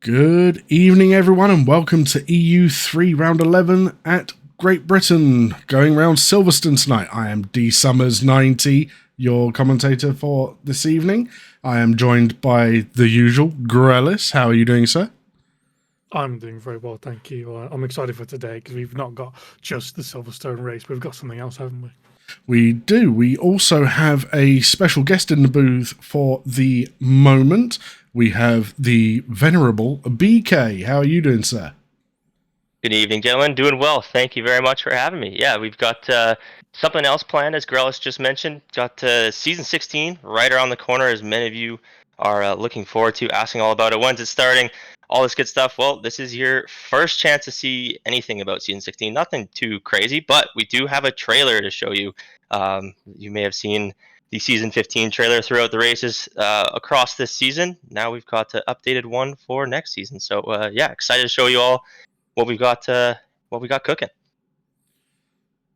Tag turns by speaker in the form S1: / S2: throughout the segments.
S1: Good evening, everyone, and welcome to EU3 Round 11 at Great Britain, going round Silverstone tonight. I am D Summers 90, your commentator for this evening. I am joined by the usual Grellis. How are you doing, sir?
S2: I'm doing very well, thank you. I'm excited for today because we've not got just the Silverstone race, we've got something else, haven't we?
S1: We do. We also have a special guest in the booth for the moment. We have the venerable BK. How are you doing, sir?
S3: Good evening, gentlemen. Doing well. Thank you very much for having me. Yeah, we've got something else planned, as Grellis just mentioned. Got season 16 right around the corner, as many of you are looking forward to, asking all about it. When's it starting? All this good stuff. Well, this is your first chance to see anything about season 16. Nothing too crazy, but we do have a trailer to show you. You may have seen the season 15 trailer throughout the races across this season. Now we've got an updated one for next season. So yeah, excited to show you all what we got cooking.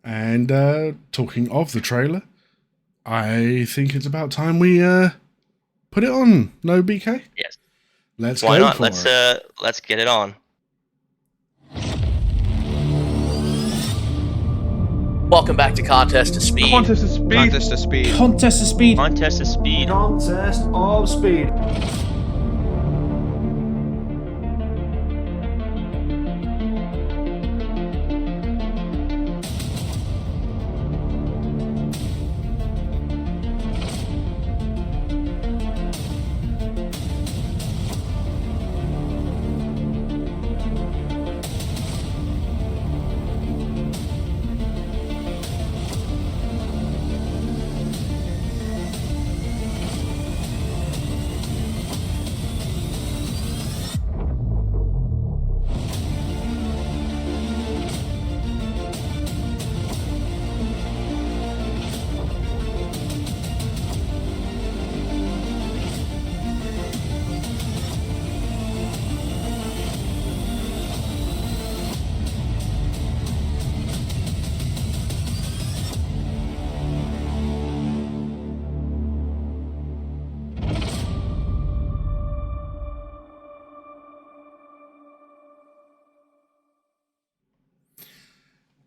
S1: And talking of the trailer, I think it's about time we put it on. No, BK?
S3: Yes.
S1: Let's
S3: Why
S1: go
S3: not?
S1: for
S3: Let's
S1: it.
S3: let's get it on.
S4: Welcome back to Contest of Speed.
S5: Contest of Speed.
S6: Contest of Speed.
S7: Contest of Speed.
S3: Contest of Speed.
S7: Contest of Speed.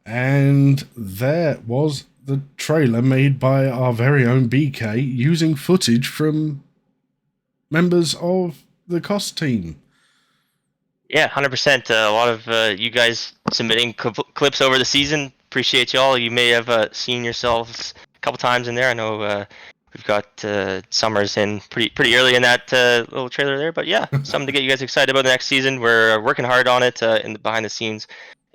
S1: And there was the trailer made by our very own BK using footage from members of the cost team.
S3: Yeah, 100%. A lot of you guys submitting clips over the season. Appreciate you all. You may have seen yourselves a couple times in there. I know we've got Summers in pretty early in that little trailer there. But yeah, something to get you guys excited about the next season. We're working hard on it behind the scenes.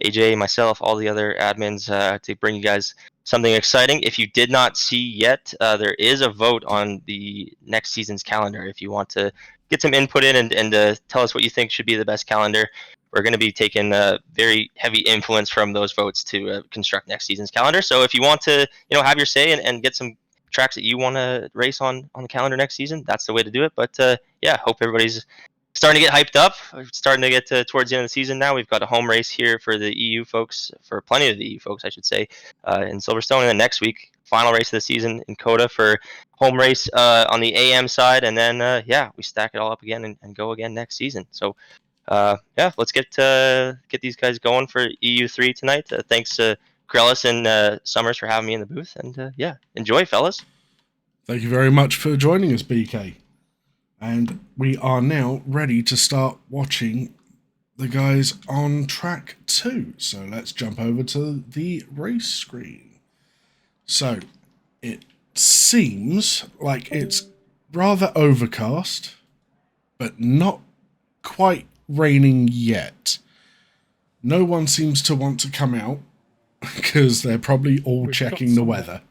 S3: AJ, myself, all the other admins to bring you guys something exciting. If you did not see yet, there is a vote on the next season's calendar. If you want to get some input in and tell us what you think should be the best calendar, we're going to be taking very heavy influence from those votes to construct next season's calendar. So if you want to, have your say and get some tracks that you want to race on the calendar next season, that's the way to do it. But yeah, hope everybody's starting to get hyped up. We're starting to get towards the end of the season now. We've got a home race here for the EU folks, for plenty of the EU folks, I should say, in Silverstone. And then next week, final race of the season in Coda for home race on the AM side. And then, yeah, we stack it all up again and go again next season. So, yeah, let's get these guys going for EU3 tonight. Thanks to Grellis and Summers for having me in the booth. And, yeah, enjoy, fellas.
S1: Thank you very much for joining us, BK. And we are now ready to start watching the guys on track 2. So let's jump over to the race screen. So it seems like it's rather overcast, but not quite raining yet. No one seems to want to come out because they're probably all checking the weather.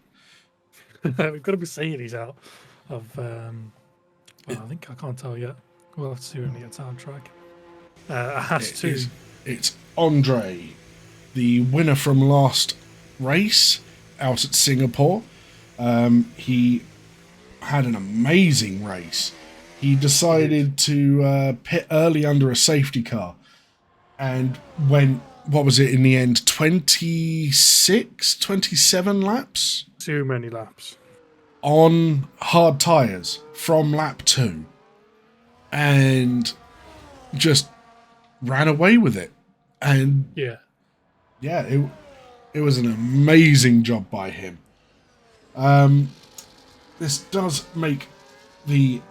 S2: We've got to be seeing these out of... I think I can't tell yet. We'll have to see when we get soundtrack.
S1: It's Andre, the winner from last race out at Singapore. He had an amazing race. He decided to pit early under a safety car and went, what was it in the end, 26, 27 laps?
S2: Too many laps.
S1: On hard tyres from lap 2. And just ran away with it. And
S2: Yeah.
S1: yeah, it was an amazing job by him. This does make the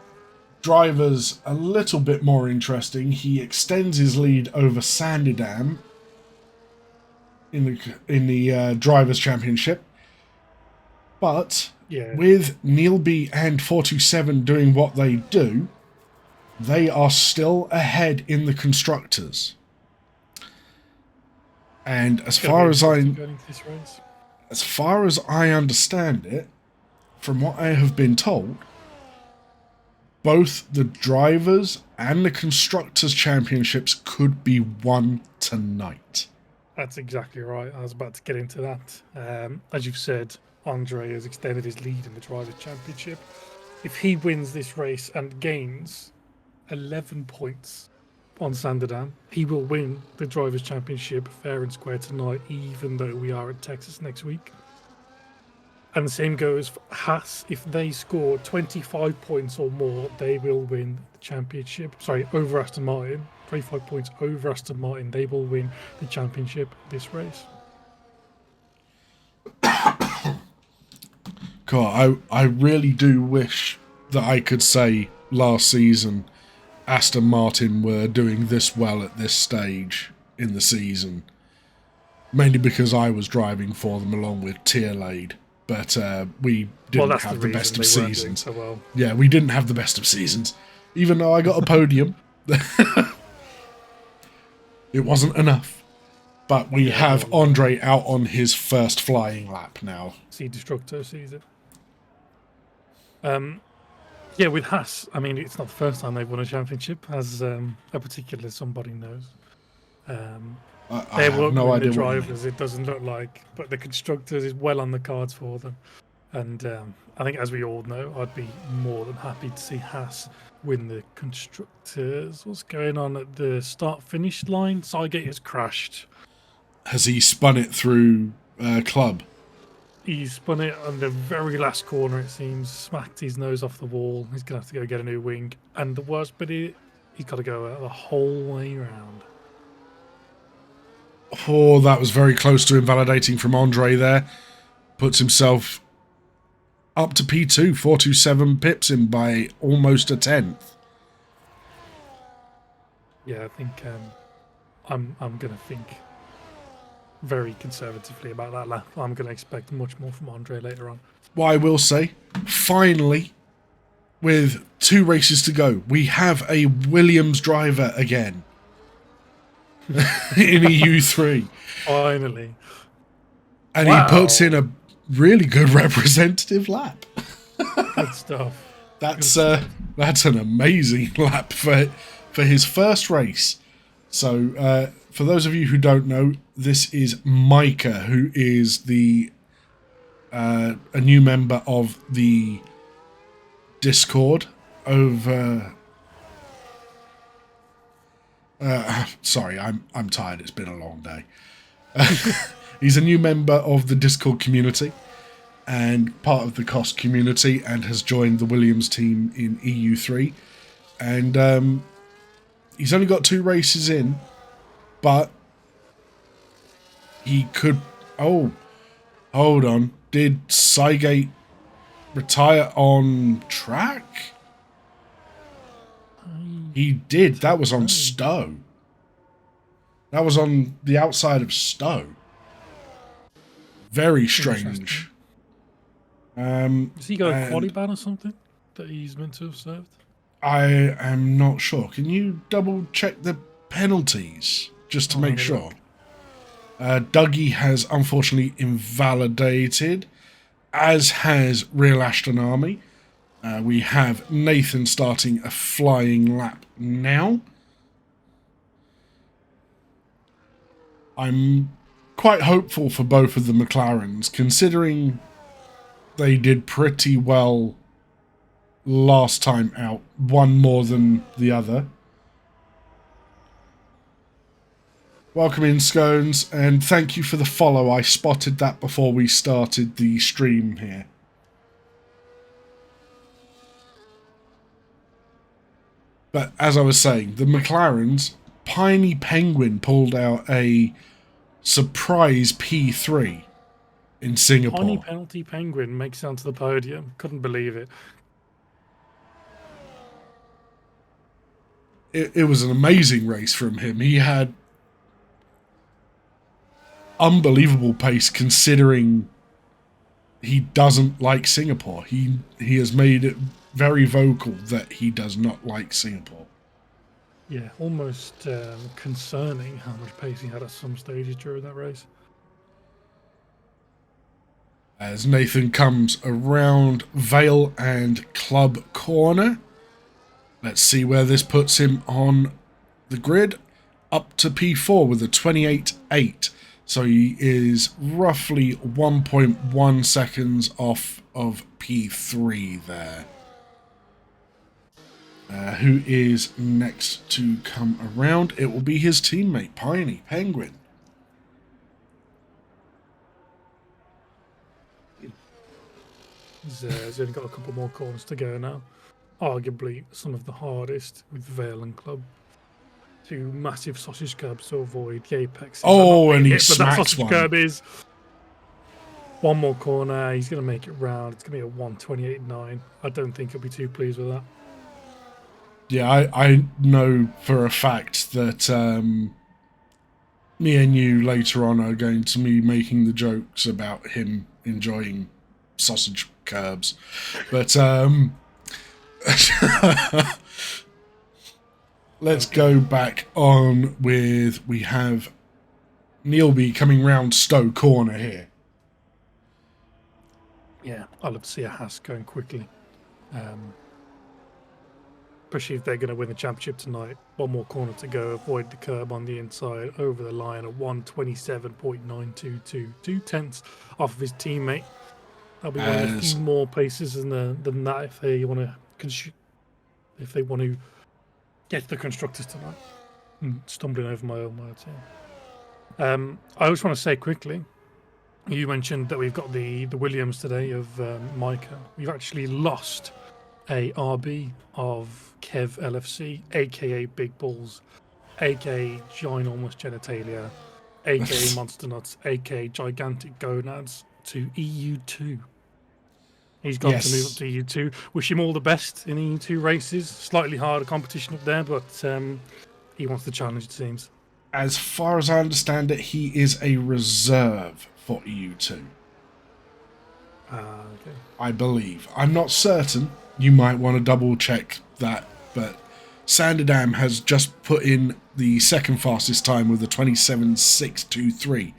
S1: drivers a little bit more interesting. He extends his lead over Sandidam in the drivers' championship, but
S2: Yeah.
S1: with Neil B and 427 doing what they do, they are still ahead in the constructors. And as far as I understand it, from what I have been told, both the drivers and the constructors championships could be won tonight.
S2: That's exactly right. I was about to get into that. As you've said, Andre has extended his lead in the drivers' championship. If he wins this race and gains 11 points on Sanderdam, he will win the drivers' championship fair and square tonight, even though we are at Texas next week. And the same goes for Haas. If they score 25 points or more, they will win the championship. Sorry, over Aston Martin. 25 points over Aston Martin, they will win the championship this race.
S1: God, I really do wish that I could say last season Aston Martin were doing this well at this stage in the season. Mainly because I was driving for them along with Tierlade. But we didn't have the best of seasons.
S2: So well.
S1: Yeah, we didn't have the best of seasons. Even though I got a podium, it wasn't enough. But we have Andre out on his first flying lap now.
S2: See Destructo sees it. Yeah, with Haas, I mean, it's not the first time they've won a championship, as a particular somebody knows.
S1: I have no idea
S2: the drivers, it doesn't look like, but the constructors is well on the cards for them. And I think, as we all know, I'd be more than happy to see Haas win the constructors. What's going on at the start-finish line? Sygate has crashed.
S1: Has he spun it through club?
S2: He spun it on the very last corner, it seems, smacked his nose off the wall. He's going to have to go get a new wing. And the worst bit is, he's got to go the whole way around.
S1: Oh, that was very close to invalidating from Andre there. Puts himself up to P2. 427 pips him by almost a tenth.
S2: Yeah, I think I'm going to think very conservatively about that lap. I'm going to expect much more from Andre later on.
S1: What I will say, finally, with 2 races to go, we have a Williams driver again. In EU3.
S2: Finally.
S1: And he puts in a really good representative lap.
S2: Good stuff.
S1: That's an amazing lap for his first race. So for those of you who don't know, this is Micah, who is a new member of the Discord over. Sorry, I'm tired. It's been a long day. He's a new member of the Discord community and part of the COS community, and has joined the Williams team in EU3. And he's only got 2 races in, but he could. Oh, hold on. Did Sygate retire on track? He did. That was on Stowe. That was on the outside of Stowe. Very strange.
S2: Has he got a quality ban or something that he's meant to have served?
S1: I am not sure. Can you double check the penalties just to make sure? Dougie has unfortunately invalidated, as has Real Ashton Army. We have Nathan starting a flying lap now. I'm quite hopeful for both of the McLarens, considering they did pretty well last time out, one more than the other. Welcome in, Scones, and thank you for the follow. I spotted that before we started the stream here. But as I was saying, the McLarens, Piney Penguin pulled out a surprise P3 in Singapore.
S2: Tiny penalty penguin makes it onto the podium. Couldn't believe it.
S1: It was an amazing race from him. He had unbelievable pace considering he doesn't like Singapore. He has made it very vocal that he does not like Singapore.
S2: Yeah, almost concerning how much pace he had at some stages during that race.
S1: As Nathan comes around Vale and Club Corner. Let's see where this puts him on the grid. Up to P4 with a 28.8. So he is roughly 1.1 seconds off of P3 there. Who is next to come around? It will be his teammate, Piney Penguin.
S2: He's only got a couple more corners to go now. Arguably some of the hardest with Vale and Club. Two massive sausage curbs to avoid the apex.
S1: Oh, and he
S2: but that
S1: smacks
S2: sausage
S1: one.
S2: curb is one more corner. He's going to make it round. It's going to be a 128.9. I don't think he'll be too pleased with that.
S1: Yeah, I know for a fact that me and you later on are going to be making the jokes about him enjoying sausage curbs. But let's go back on with, we have Neilby coming round Stowe Corner here.
S2: Yeah, I'd love to see a Haas going quickly. Especially if they're going to win the championship tonight. One more corner to go. Avoid the curb on the inside. Over the line at 127.922. 2/10 off of his teammate. That'll be one of a few more paces than that if they want to get to the constructors tonight. Stumbling over my own words here. I just want to say quickly, you mentioned that we've got the Williams today of Micah. We've actually lost a RB of Kev LFC, aka Big Balls, aka Ginormous Genitalia, aka Monster Nuts, aka Gigantic Gonads, to EU2. He's gone to move up to EU2. Wish him all the best in EU2 races. Slightly harder competition up there, but he wants the challenge, it seems.
S1: As far as I understand it, he is a reserve for EU2.
S2: Okay.
S1: I believe. I'm not certain. You might want to double check that, but Sanderdam has just put in the second fastest time with a 27.623.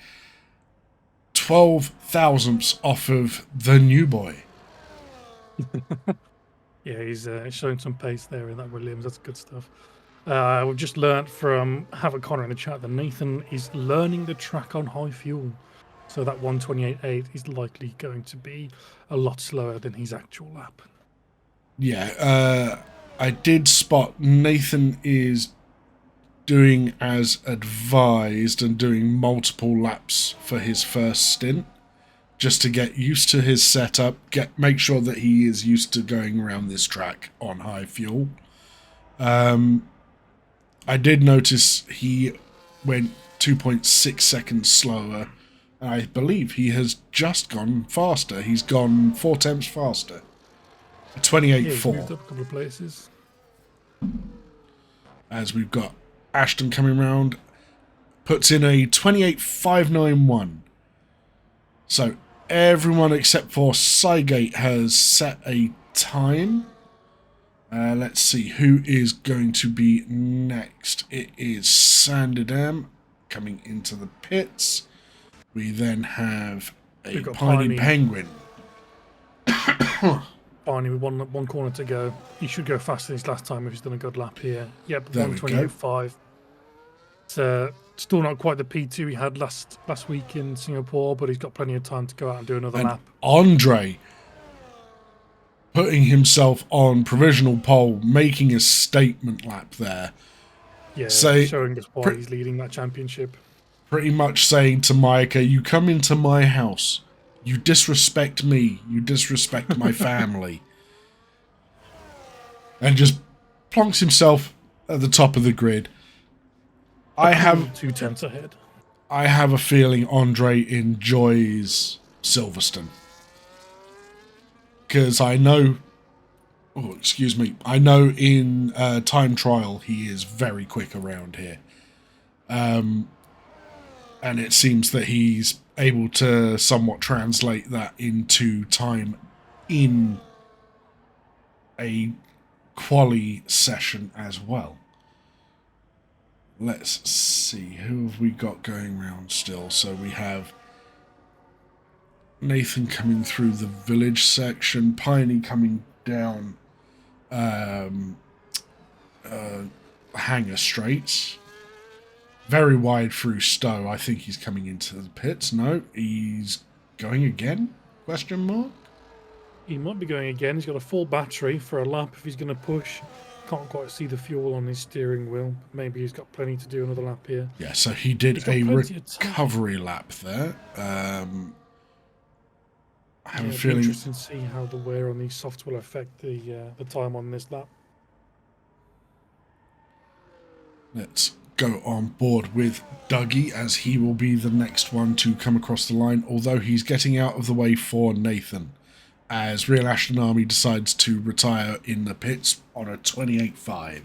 S1: 12 thousandths off of the new boy.
S2: Yeah, he's showing some pace there in that Williams. That's good stuff. We've just learnt from Havoc Connor in the chat that Nathan is learning the track on high fuel. So that 128.8 is likely going to be a lot slower than his actual lap.
S1: Yeah, I did spot Nathan is doing as advised and doing multiple laps for his first stint, just to get used to his setup, make sure that he is used to going around this track on high fuel. I did notice he went 2.6 seconds slower. I believe he has just gone faster. He's gone 4 tenths faster. 28.4.
S2: Yeah, he's moved up a couple of places.
S1: As we've got Ashton coming round, puts in a 28.591. So everyone except for Cygate has set a time. Let's see who is going to be next. It is Sanderdam coming into the pits. We then have a Piney Penguin.
S2: Barney with one corner to go. He should go faster than his last time if he's done a good lap here. Yep,
S1: There
S2: 128.5. It's still not quite the P2 he had last week in Singapore, but he's got plenty of time to go out and do another lap.
S1: Andre putting himself on provisional pole, making a statement lap there.
S2: Yeah, showing us why he's leading that championship.
S1: Pretty much saying to Micah, you come into my house, you disrespect me, you disrespect my family. And just plonks himself at the top of the grid. I have
S2: 2/10 ahead.
S1: I have a feeling Andre enjoys Silverstone. Because I know... Oh, excuse me. I know in time trial he is very quick around here. And it seems that he's able to somewhat translate that into time in a quali session as well. Let's see, who have we got going round still? So we have Nathan coming through the village section, Piney coming down Hanger Straits. Very wide through Stowe. I think he's coming into the pits. No, he's going again? Question mark?
S2: He might be going again. He's got a full battery for a lap if he's going to push. Can't quite see the fuel on his steering wheel. Maybe he's got plenty to do another lap here.
S1: Yeah, so he did a recovery lap there. I have a feeling...
S2: Interesting to see how the wear on these softs will affect the time on this lap.
S1: Let's go on board with Dougie, as he will be the next one to come across the line, although he's getting out of the way for Nathan, as Real Ashton Army decides to retire in the pits on a 28.5.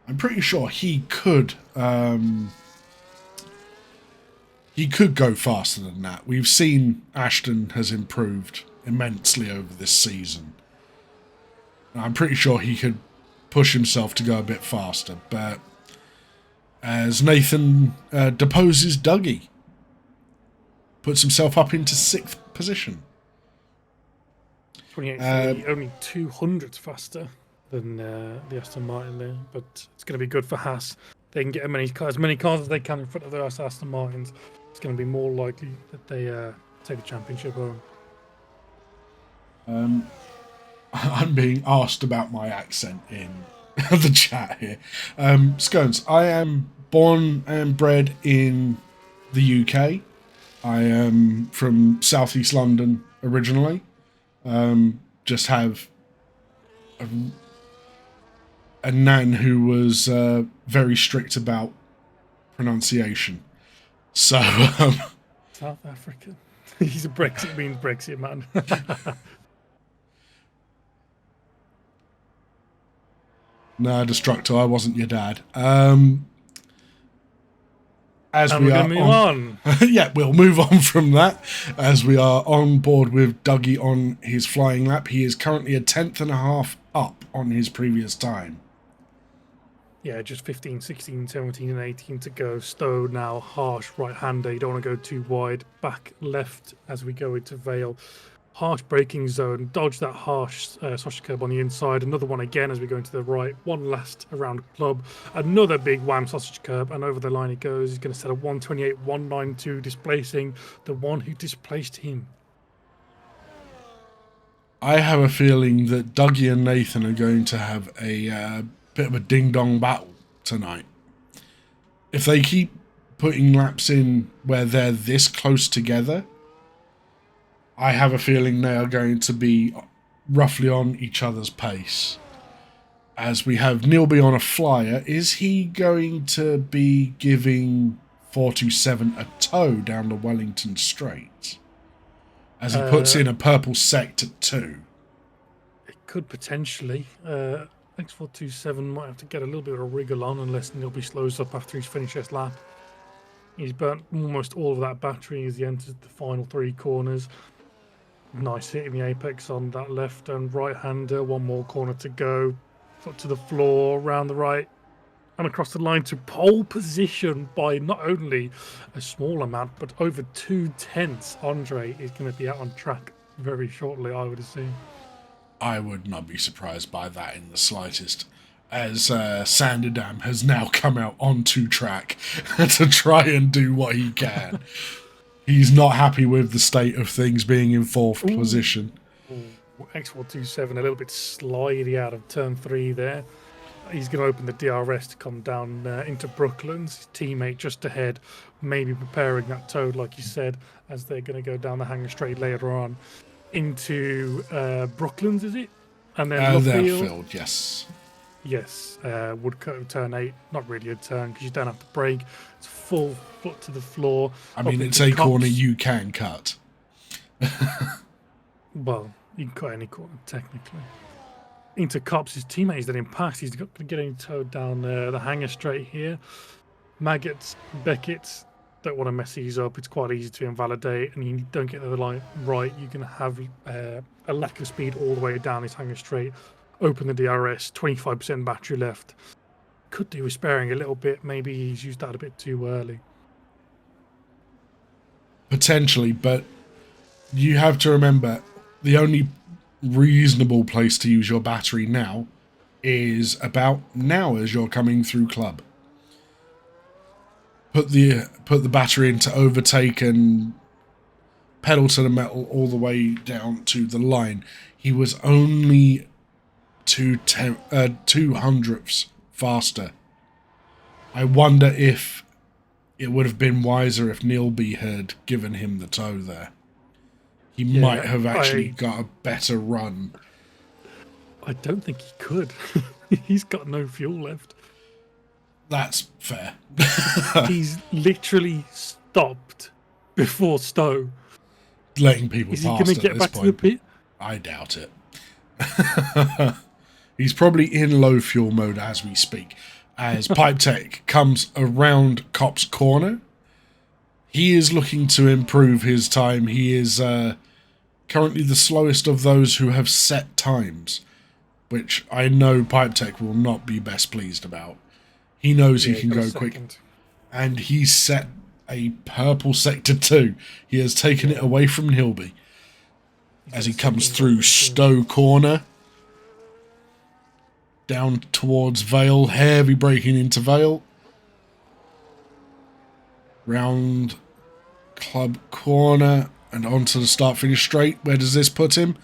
S1: I'm pretty sure he could go faster than that. We've seen Ashton has improved immensely over this season. I'm pretty sure he could push himself to go a bit faster, but as Nathan deposes Dougie, puts himself up into 6th position.
S2: 28.3, only 200 faster than the Aston Martin there, but it's going to be good for Haas. They can get as many cars as they can in front of the Aston Martins. It's going to be more likely that they take the championship home.
S1: I'm being asked about my accent in the chat here. Scones, I am born and bred in the UK. I am from Southeast London originally. Just have a nan who was very strict about pronunciation. So
S2: South African. He's a Brexit means Brexit man.
S1: No, Destructo, I wasn't your dad. As
S2: and
S1: we
S2: we're
S1: are
S2: move on.
S1: Yeah, we'll move on from that as we are on board with Dougie on his flying lap. He is currently a 10.5 up on his previous time.
S2: Yeah, just 15, 16, 17 and 18 to go. Stowe now, harsh right-hander. You don't want to go too wide. Back left as we go into Vale. Harsh braking zone. Dodge that harsh sausage curb on the inside. Another one again as we go into the right. One last around club. Another big wham sausage curb. And over the line he goes. He's going to set a 128.192, displacing the one who displaced him.
S1: I have a feeling that Dougie and Nathan are going to have a bit of a ding-dong battle tonight. If they keep putting laps in where they're this close together, I have a feeling they are going to be roughly on each other's pace. As we have Neilby on a flyer, is he going to be giving 427 a tow down the Wellington Straight? As he puts in a purple sector 2.
S2: It could potentially. X427 might have to get a little bit of a wriggle on unless Neilby slows up after he's finished his lap. He's burnt almost all of that battery as he enters the final 3 corners. Nice hit in the apex on that left and right-hander. One more corner to go. Foot to the floor, round the right, and across the line to pole position by not only a small amount, but over 2/10. Andre is going to be out on track very shortly, I would assume.
S1: I would not be surprised by that in the slightest, as Sanderdam has now come out onto track to try and do what he can. He's not happy with the state of things being in 4th position.
S2: X427 a little bit slidey out of turn 3 there. He's going to open the DRS to come down into Brooklands. His teammate just ahead, maybe preparing that tow, like you said, as they're going to go down the Hanger Straight later on into Brooklands, is it? And then
S1: Luffield, yes.
S2: Yes, Woodcote turn 8, not really a turn because you don't have to brake. It's full foot to the floor.
S1: I mean,
S2: up
S1: it's
S2: into
S1: a corner
S2: Cops.
S1: you can cut.
S2: Well, you can cut any corner, technically. Into Cops, his teammate is then in pass. He's got to get him towed down the hanger straight here. Maggots, Beckett, don't want to mess these up. It's quite easy to invalidate, and you don't get the line right. You can have a lack of speed all the way down his hanger straight. Open the DRS, 25% battery left. Could do with sparing a little bit. Maybe he's used that a bit too early.
S1: Potentially, but you have to remember the only reasonable place to use your battery now is about now as you're coming through club. Put the battery into overtake and pedal to the metal all the way down to the line. He was only 2/100ths faster. I wonder if it would have been wiser if Neilby had given him the tow there. He might have actually got a better run.
S2: I don't think he could. He's got no fuel left.
S1: That's fair.
S2: He's literally stopped before Stowe.
S1: Letting people
S2: Is he
S1: past
S2: going to
S1: at
S2: get
S1: this
S2: back to the
S1: point.
S2: pit?
S1: I doubt it. He's probably in low fuel mode as we speak. As Pipe Tech comes around Cop's corner, he is looking to improve his time. He is currently the slowest of those who have set times, which I know Pipe Tech will not be best pleased about. He knows he can go quick, and he's set a purple sector 2. He has taken it away from Nilby as he comes through Stowe corner. Down towards Vale, heavy braking into Vale. Round Club corner and onto the start-finish straight. Where does this put him?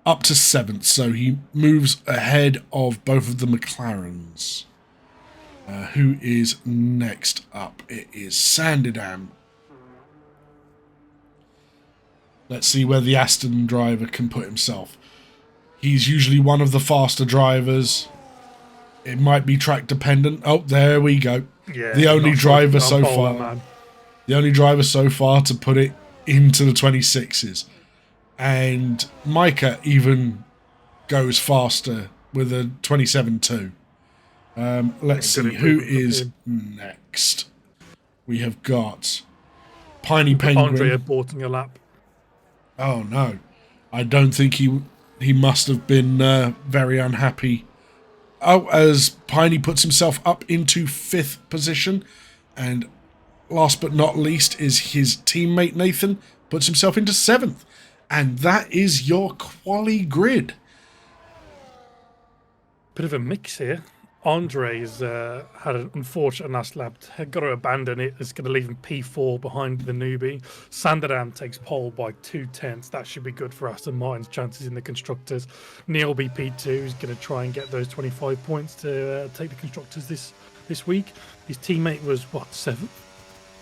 S1: Up to 7th, so he moves ahead of both of the McLarens. Who is next up? It is Sanderdam. Let's see where the Aston driver can put himself. He's usually one of the faster drivers. It might be track dependent. Oh, there we go.
S2: Yeah,
S1: the only driver so far.
S2: Man.
S1: The only driver so far to put it into the 26s. And Micah even goes faster with a 27.2. Let's see who is next. We have got Piney Penguin.
S2: Andre aborting a lap.
S1: Oh no, I don't think he must have been very unhappy. Oh, as Piney puts himself up into 5th position, and last but not least is his teammate Nathan puts himself into 7th, and that is your quali grid.
S2: Bit of a mix here. Andre's had an unfortunate last lap. Had got to abandon it. It's going to leave him P4 behind the newbie. Sanderdam takes pole by 2/10. That should be good for Aston Martin's chances in the constructors. Neilby P2 is going to try and get those 25 points to take the constructors this week. His teammate was what, 7th?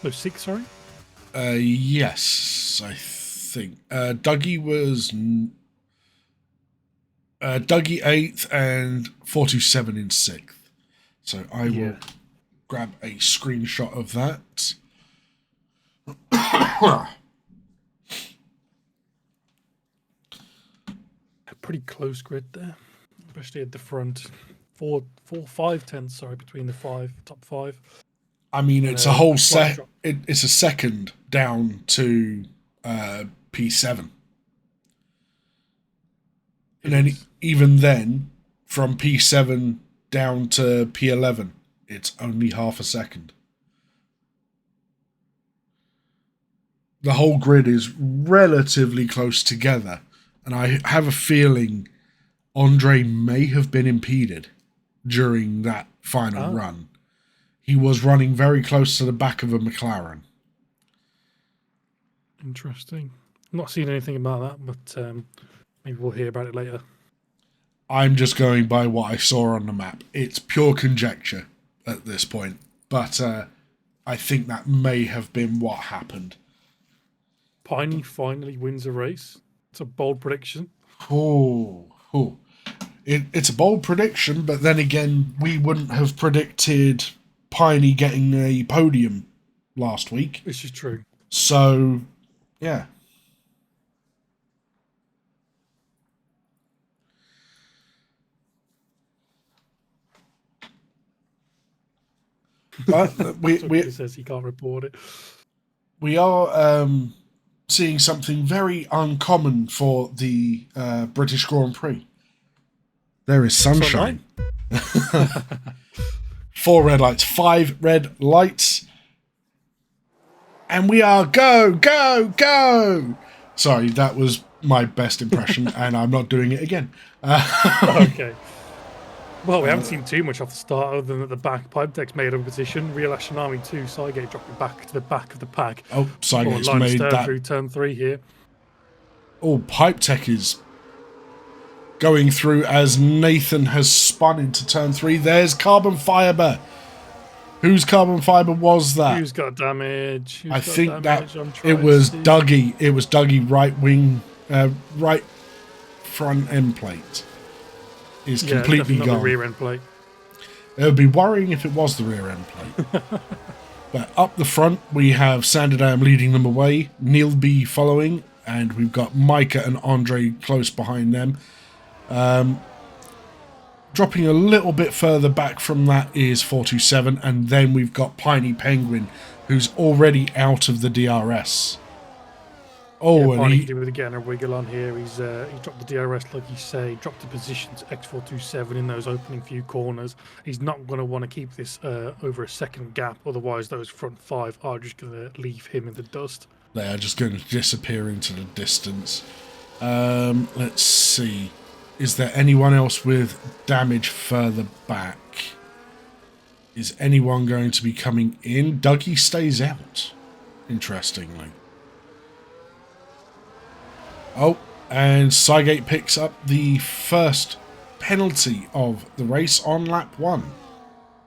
S2: No, 6th. Sorry.
S1: Yes, I think Dougie was. Dougie 8th and 427 in 6th. So I will grab a screenshot of that.
S2: A pretty close grid there, especially at the front. 5/10. Sorry, between the top five.
S1: I mean, it's a whole set. It's a second down to P7. And then even then, from P7 down to P11, it's only half a second. The whole grid is relatively close together, and I have a feeling Andre may have been impeded during that final run. He was running very close to the back of a McLaren.
S2: Interesting. Not seen anything about that, but maybe we'll hear about it later.
S1: I'm just going by what I saw on the map. It's pure conjecture at this point, but I think that may have been what happened.
S2: Piney finally wins a race. It's a bold prediction.
S1: Oh. It's a bold prediction, but then again, we wouldn't have predicted Piney getting a podium last week.
S2: This is true.
S1: So, yeah. But
S2: He says he can't report it.
S1: we are seeing something very uncommon for the British Grand Prix. There is sunshine. 4 red lights, 5 red lights. And we are go, go, go. Sorry, that was my best impression, and I'm not doing it again.
S2: Okay. Well, we haven't seen too much off the start other than at the back. Pipedeck's made up a position. Real Ashanami 2, Cygate dropping back to the back of the pack.
S1: Oh, Cygate's
S2: line
S1: made that.
S2: through turn 3 here.
S1: Oh, Pipe Tech is going through as Nathan has spun into turn 3. There's Carbon Fiber. Whose Carbon Fiber was that?
S2: Who's got damage?
S1: I think that it was Dougie. It was Dougie right wing, right front end plate. Is completely
S2: not
S1: gone.
S2: the rear end plate.
S1: It would be worrying if it was the rear end plate. But up the front, we have Sanderdam leading them away, Neil B following, and we've got Micah and Andre close behind them. Dropping a little bit further back from that is 427, and then we've got Piney Penguin, who's already out of the DRS. Oh,
S2: yeah,
S1: and he
S2: with again a wiggle on here. He's dropped the DRS, like you say, dropped the position to X427 in those opening few corners. He's not going to want to keep this over a second gap, otherwise those front 5 are just going to leave him in the dust.
S1: They are just going to disappear into the distance. Let's see. Is there anyone else with damage further back? Is anyone going to be coming in? Dougie stays out, interestingly. Oh, and Cygate picks up the first penalty of the race on lap 1.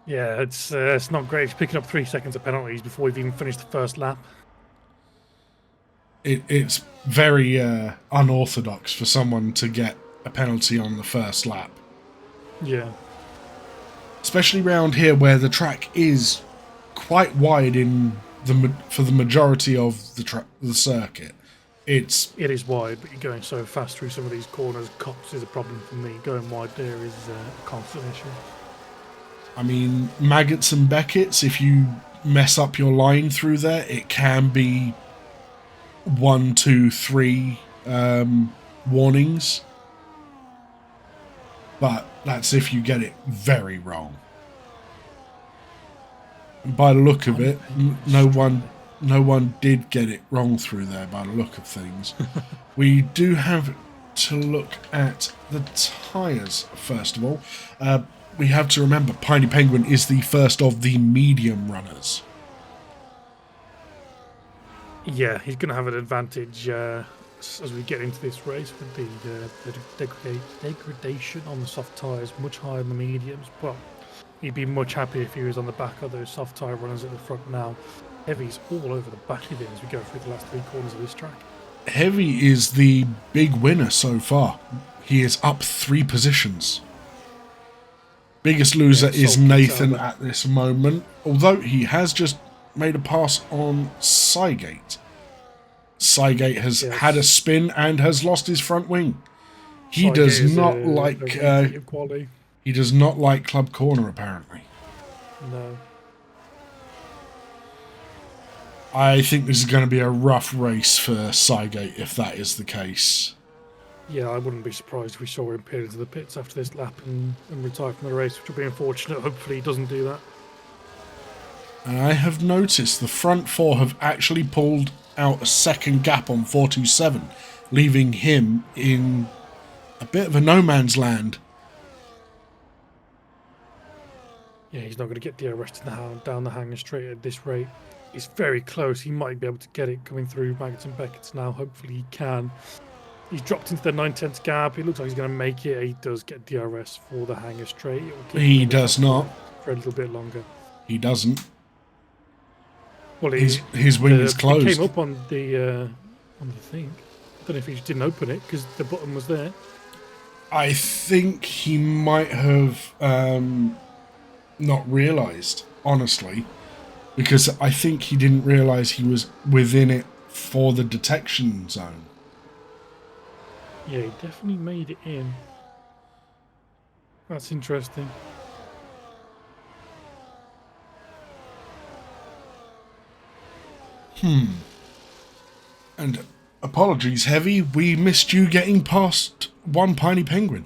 S2: Yeah, it's not great. He's picking up 3 seconds of penalties before we've even finished the first lap.
S1: It's very unorthodox for someone to get a penalty on the first lap.
S2: Yeah.
S1: Especially round here where the track is quite wide for the majority of the circuit. It
S2: is wide, but you're going so fast through some of these corners. Cops is a problem for me. Going wide there is a constant issue.
S1: I mean, Maggots and Beckett's, if you mess up your line through there, it can be 1, 2, 3 warnings. But that's if you get it very wrong. And by the look of it, no one did get it wrong through there by the look of things. We do have to look at the tyres, first of all. We have to remember Piney Penguin is the first of the medium runners.
S2: Yeah, he's going to have an advantage as we get into this race with the degradation on the soft tyres much higher than the mediums. But he'd be much happier if he was on the back of those soft tyre runners at the front now. Heavy's all over the back of it as we go through the last 3 corners of this track.
S1: Heavy is the big winner so far. He is up 3 positions. Biggest loser is Nathan at this moment, although he has just made a pass on Cygate. Cygate has had a spin and has lost his front wing. He does not like he does not like Club Corner, apparently.
S2: No.
S1: I think this is going to be a rough race for Cygate if that is the case.
S2: Yeah, I wouldn't be surprised if we saw him peer into the pits after this lap and retire from the race, which would be unfortunate. Hopefully he doesn't do that.
S1: And I have noticed the front 4 have actually pulled out a second gap on 427, leaving him in a bit of a no man's land.
S2: Yeah, he's not going to get DRS down the hanger straight at this rate. He's very close. He might be able to get it coming through Maggots and Beckett's now. Hopefully he can. He's dropped into the 9/10 gap. It looks like he's going to make it. He does get DRS for the hanger straight.
S1: He does not.
S2: For a little bit longer.
S1: He doesn't.
S2: Well,
S1: his wing is closed.
S2: He came up on the thing. I don't know if he just didn't open it because the button was there.
S1: I think he might have not realised, honestly, because I think he didn't realise he was within it for the detection zone.
S2: Yeah, he definitely made it in. That's interesting.
S1: And apologies, Heavy, we missed you getting past one Piney Penguin.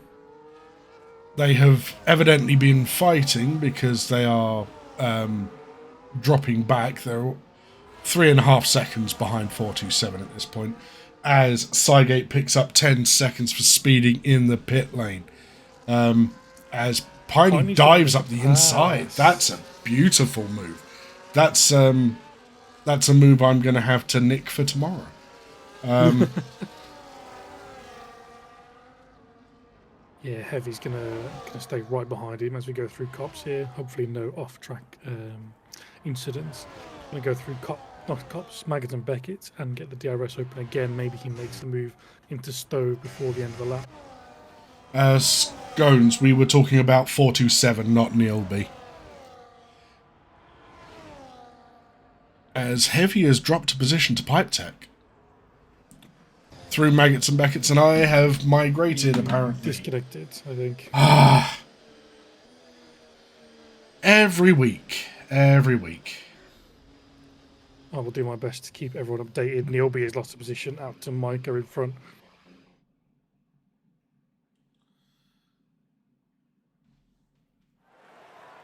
S1: They have evidently been fighting because they are dropping back. They're 3.5 seconds behind 427 at this point, as Cygate picks up 10 seconds for speeding in the pit lane. As Piney
S2: Piney's
S1: dives
S2: gonna
S1: up the
S2: pass.
S1: inside. That's a beautiful move. That's a move I'm going to have to nick for tomorrow.
S2: Yeah, Heavy's gonna stay right behind him as we go through cops here. Hopefully, no off-track incidents. Gonna go through not cops, Maggots and Beckett, and get the DRS open again. Maybe he makes the move into Stowe before the end of the lap.
S1: Scones, we were talking about 427, not Neilby. As Heavy has dropped to position to pipe tech. Through Maggots and Beckett, and I have migrated, apparently.
S2: Disconnected, I think.
S1: Every week.
S2: I will do my best to keep everyone updated. Neilby has lost a position out to Micah in front.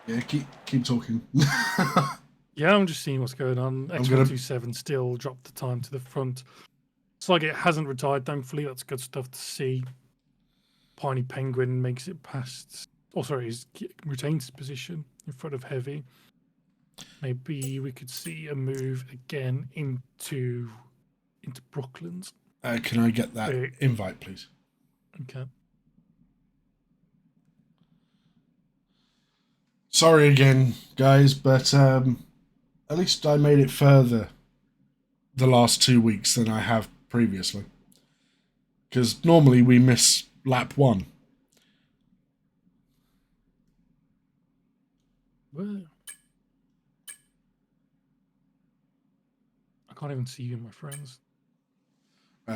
S1: Yeah, keep talking.
S2: Yeah, I'm just seeing what's going on. X127 still dropped the time to the front. It's like it hasn't retired, thankfully. That's good stuff to see. Piney Penguin makes it past... Oh, sorry, he retains his position in front of Heavy. Maybe we could see a move again into Brooklands.
S1: Can I get that invite, please?
S2: Okay.
S1: Sorry again, guys, but at least I made it further the last 2 weeks than I have previously. Because normally we miss lap 1.
S2: Well, I can't even see you, my friends.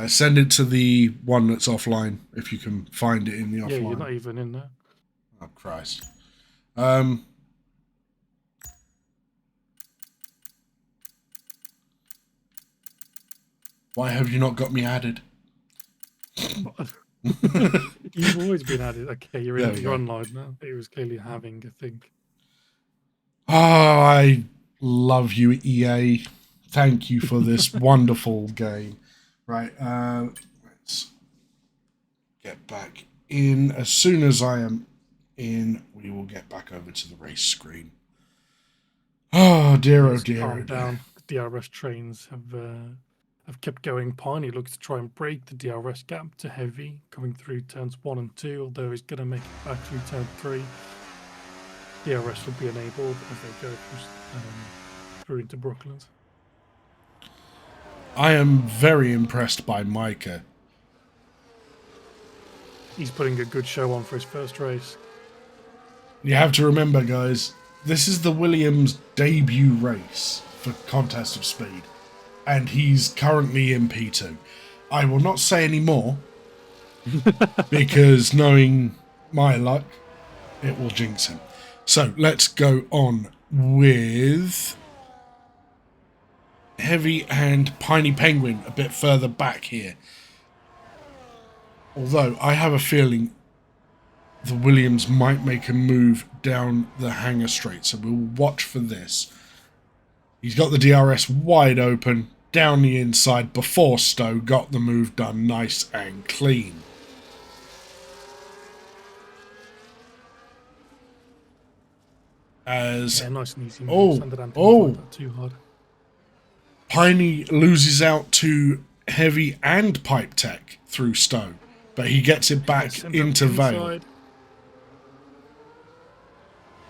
S1: Send it to the one that's offline, if you can find it in the offline.
S2: Yeah, you're not even in there.
S1: Oh, Christ. Why have you not got me added?
S2: You've always been added. Okay, you're
S1: There
S2: online now. It was clearly having a thing.
S1: Oh, I love you, EA. Thank you for this wonderful game. Right, let's get back in. As soon as I am in, we will get back over to the race screen. Oh dear, oh dear,
S2: Calm
S1: oh dear.
S2: down. The DRS trains have kept going. Piney looks to try and break the DRS gap to Heavy, coming through turns 1 and 2, although he's going to make it back through turn 3. DRS will be enabled as they go through into Brooklands.
S1: I am very impressed by Micah.
S2: He's putting a good show on for his first race.
S1: You have to remember, guys, this is the Williams' debut race for Contest of Speed, and he's currently in P2. I will not say any more, because knowing my luck, it will jinx him. So let's go on with Heavy and Piney Penguin a bit further back here. Although I have a feeling the Williams might make a move down the hangar straight, so we'll watch for this. He's got the DRS wide open down the inside before Stowe got the move done nice and clean. As
S2: nice and easy.
S1: Not
S2: too hard.
S1: Piney loses out to Heavy and Pipe Tech through Stowe, but he gets it back into Vale.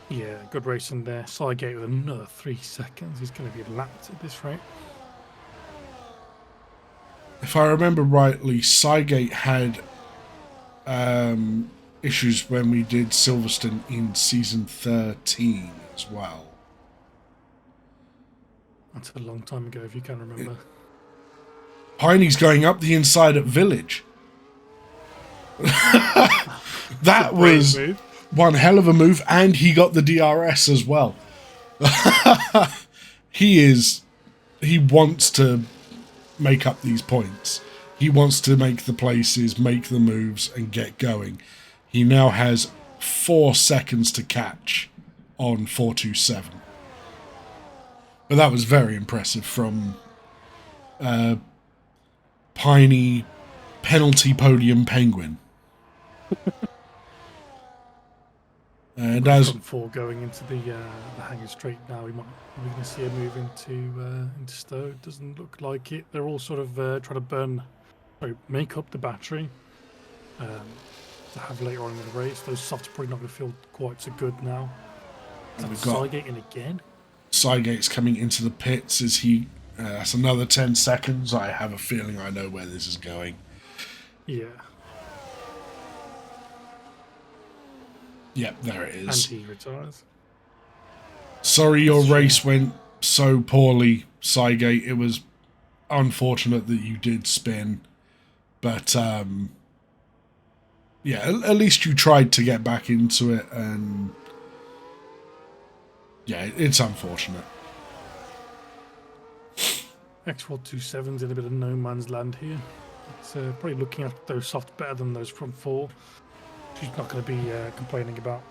S2: Yeah, good racing there. Cygate with another 3 seconds. He's going to be lapped at this rate.
S1: If I remember rightly, Cygate had issues when we did Silverstone in season 13 as well.
S2: That's a long time ago, if you can remember.
S1: Piney's going up the inside at Village. That was
S2: Move.
S1: one hell of a move, and he got the DRS as well. He wants to make up these points. He wants to make the places, make the moves, and get going. He now has 4 seconds to catch on 427. But that was very impressive from Piney Penalty Podium Penguin. And as
S2: Front 4 going into the Hanger Straight now, we're going to see a move into Stowe. Doesn't look like it. They're all sort of trying to make up the battery to have later on in the race. Those softs are probably not going to feel quite so good now.
S1: we've got
S2: Sygate in again.
S1: Sygate's coming into the pits. Is he? That's another 10 seconds. I have a feeling I know where this is going.
S2: Yeah.
S1: Yep, there it
S2: And
S1: is.
S2: he retires.
S1: Sorry your race went so poorly, Sygate. It was unfortunate that you did spin. But, yeah, at least you tried to get back into it. And, yeah, it's unfortunate.
S2: X427's in a bit of no man's land here. It's probably looking at those soft better than those front 4. She's not going to be complaining about.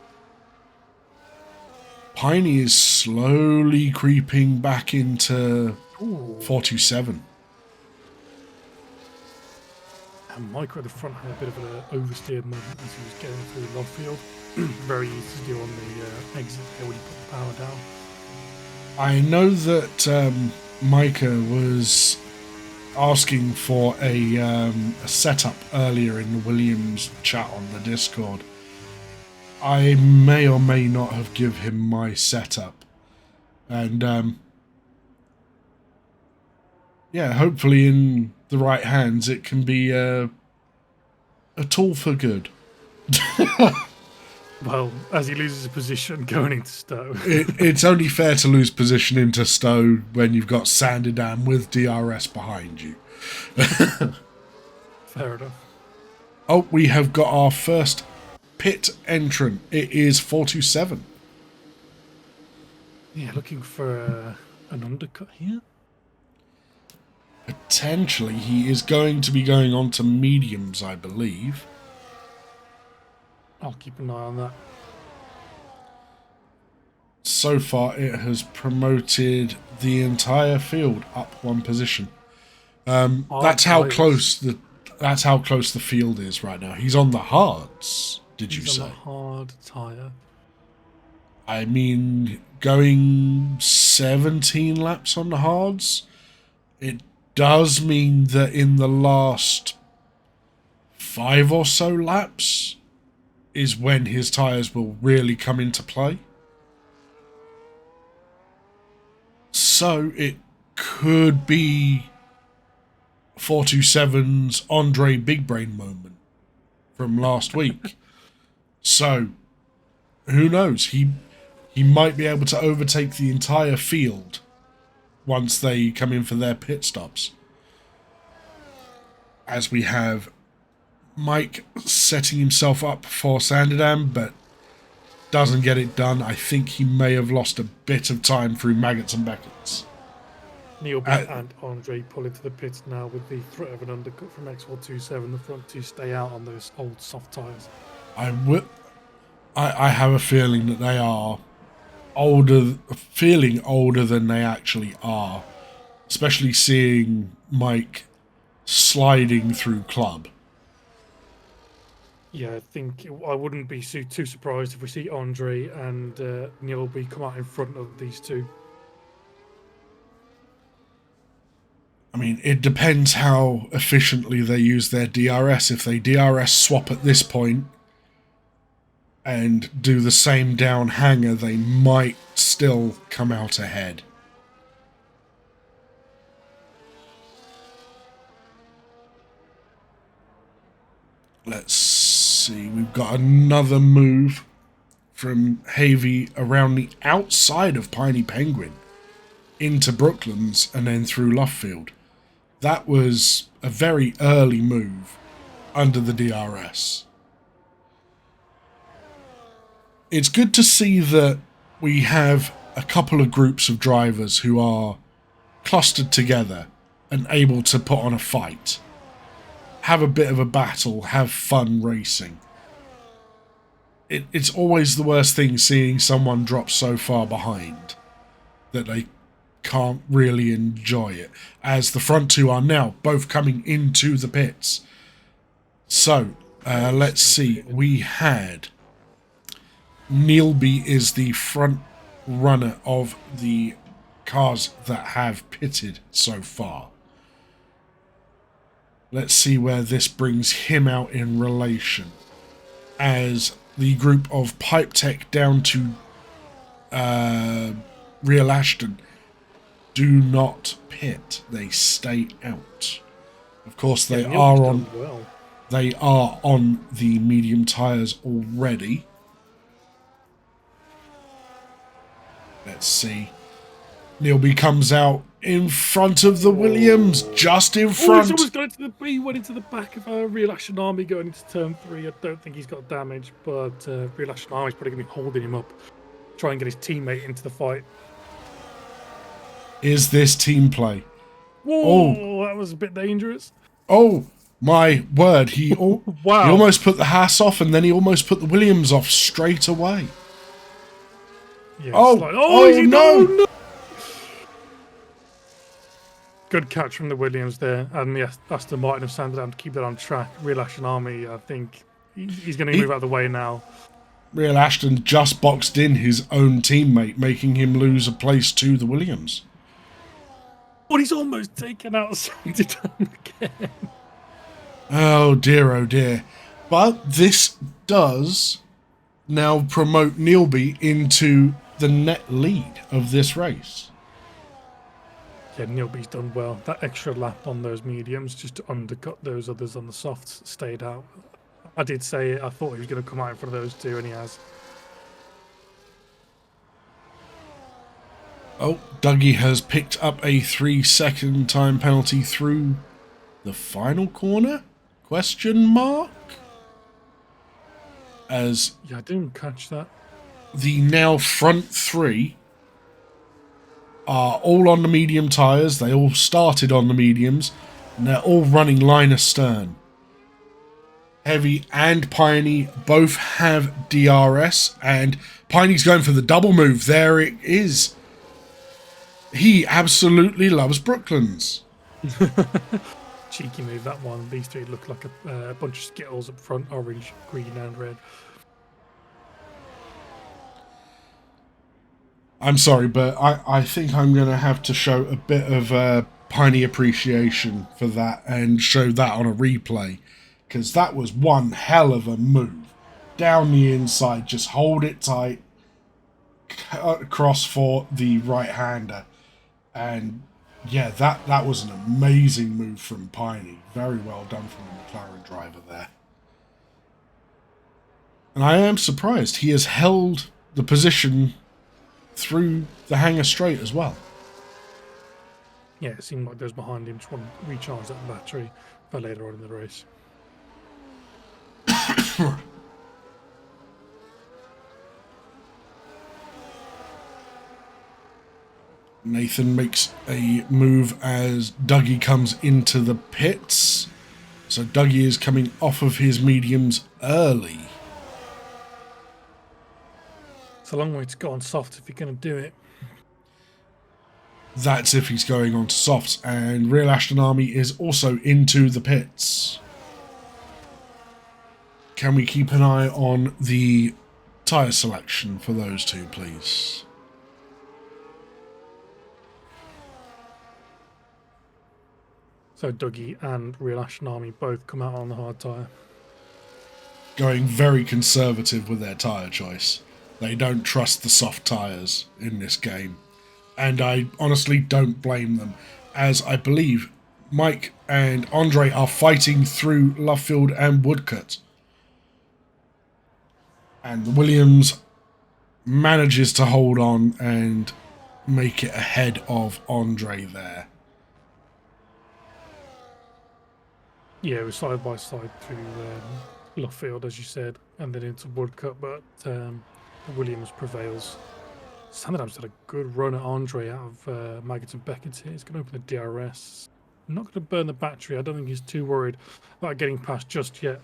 S1: Piney is slowly creeping back into
S2: Ooh.
S1: 427.
S2: And Micah at the front had a bit of an oversteer moment as he was getting through the log field. Very easy to do on the exit there when you put the power down.
S1: I know that Micah was asking for a setup earlier in the Williams chat on the Discord. I may or may not have given him my setup. And yeah, hopefully in the right hands it can be a tool for good.
S2: Well, as he loses his position going into Stowe.
S1: It's only fair to lose position into Stowe when you've got Sanderdam with DRS behind you.
S2: Fair enough.
S1: Oh, we have got our first pit entrant. It is 427.
S2: Yeah, looking for an undercut here.
S1: Potentially, he is going to be going on to mediums, I believe.
S2: I'll keep an eye on that.
S1: So far, it has promoted the entire field up 1 position. That's how close the field is right now. He's on the hards. Did you
S2: He's
S1: say?
S2: on a hard tyre.
S1: I mean, going 17 laps on the hards, it does mean that in the last 5 or so laps is when his tyres will really come into play. So it could be 427's Andre Big Brain moment from last week. So who knows? He might be able to overtake the entire field once they come in for their pit stops. As we have Mike setting himself up for Sanderdam, but doesn't get it done. I think he may have lost a bit of time through Maggots and Beckett's.
S2: Neil and Andre pull into the pits now with the threat of an undercut from X427. The front 2 stay out on those old soft tyres.
S1: I have a feeling that they are feeling older than they actually are, especially seeing Mike sliding through club.
S2: Yeah, I think I wouldn't be too surprised if we see Andre and Neilby come out in front of these two.
S1: I mean, it depends how efficiently they use their DRS. If they DRS swap at this point and do the same down hanger, they might still come out ahead. Let's see, we've got another move from Havey around the outside of Piney Penguin into Brooklands and then through Luffield. That was a very early move under the DRS. It's good to see that we have a couple of groups of drivers who are clustered together and able to put on a fight, have a bit of a battle, have fun racing. It's always the worst thing seeing someone drop so far behind that they can't really enjoy it, as the front two are now both coming into the pits. So, let's see. We had Neilby is the front runner of the cars that have pitted so far. Let's see where this brings him out in relation, as the group of Pipe Tech down to Real Ashton do not pit. They stay out. Of course, they are on.
S2: Well.
S1: They are on the medium tyres already. Let's see. Neilby comes out in front of the Williams, just in front.
S2: He's almost got into the B, went into the back of a Real Action Army going into turn 3. I don't think he's got damage, but Real Action Army's probably going to be holding him up, try and get his teammate into the fight.
S1: Is this team play?
S2: Whoa, that was a bit dangerous.
S1: Oh, my word.
S2: Wow.
S1: He almost put the Haas off, and then he almost put the Williams off straight away.
S2: Yeah,
S1: Oh,
S2: like,
S1: no.
S2: Good catch from the Williams there, and yes, Aston Martin have sanded down to keep that on track. Real Action Army, I think he's going to move out of the way now.
S1: Real Ashton just boxed in his own teammate, making him lose a place to the Williams.
S2: But he's almost taken out sanded down again.
S1: Oh dear. But this does now promote Neilby into the net lead of this race.
S2: Yeah, Neilby's done well. That extra lap on those mediums just to undercut those others on the softs stayed out. I did say it. I thought he was going to come out in front of those two, and he has.
S1: Oh, Dougie has picked up a 3-second time penalty through the final corner? Question mark? As
S2: Yeah, I didn't catch that.
S1: the now front three are all on the medium tyres. They all started on the mediums, and they're all running line astern. Heavy and Piney both have DRS, and Piney's going for the double move. There it is. He absolutely loves Brooklands.
S2: Cheeky move, that one. These three look like a bunch of Skittles up front, orange, green and red.
S1: I'm sorry, but I think I'm going to have to show a bit of Piney appreciation for that and show that on a replay, because that was one hell of a move. Down the inside, just hold it tight, cut across for the right-hander. And yeah, that was an amazing move from Piney. Very well done from the McLaren driver there. And I am surprised he has held the position through the hangar straight as well.
S2: Yeah, it seemed like those behind him just want to recharge that battery for later on in the race.
S1: Nathan makes a move as Dougie comes into the pits. So Dougie is coming off of his mediums early.
S2: It's a long way to go on soft if you're going to do it.
S1: That's if he's going on to softs. And Real Ashton Army is also into the pits. Can we keep an eye on the tyre selection for those two, please?
S2: So Dougie and Real Ashton Army both come out on the hard tyre.
S1: Going very conservative with their tyre choice. They don't trust the soft tyres in this game. And I honestly don't blame them, as I believe Mike and Andre are fighting through Luffield and Woodcote. And the Williams manages to hold on and make it ahead of Andre there.
S2: Yeah, we're side by side through Luffield, as you said, and then into Woodcut, but the Williams prevails. Sanderdam's had a good run at Andre out of Maggots and Beckett here. He's going to open the DRS. Not going to burn the battery. I don't think he's too worried about getting past just yet.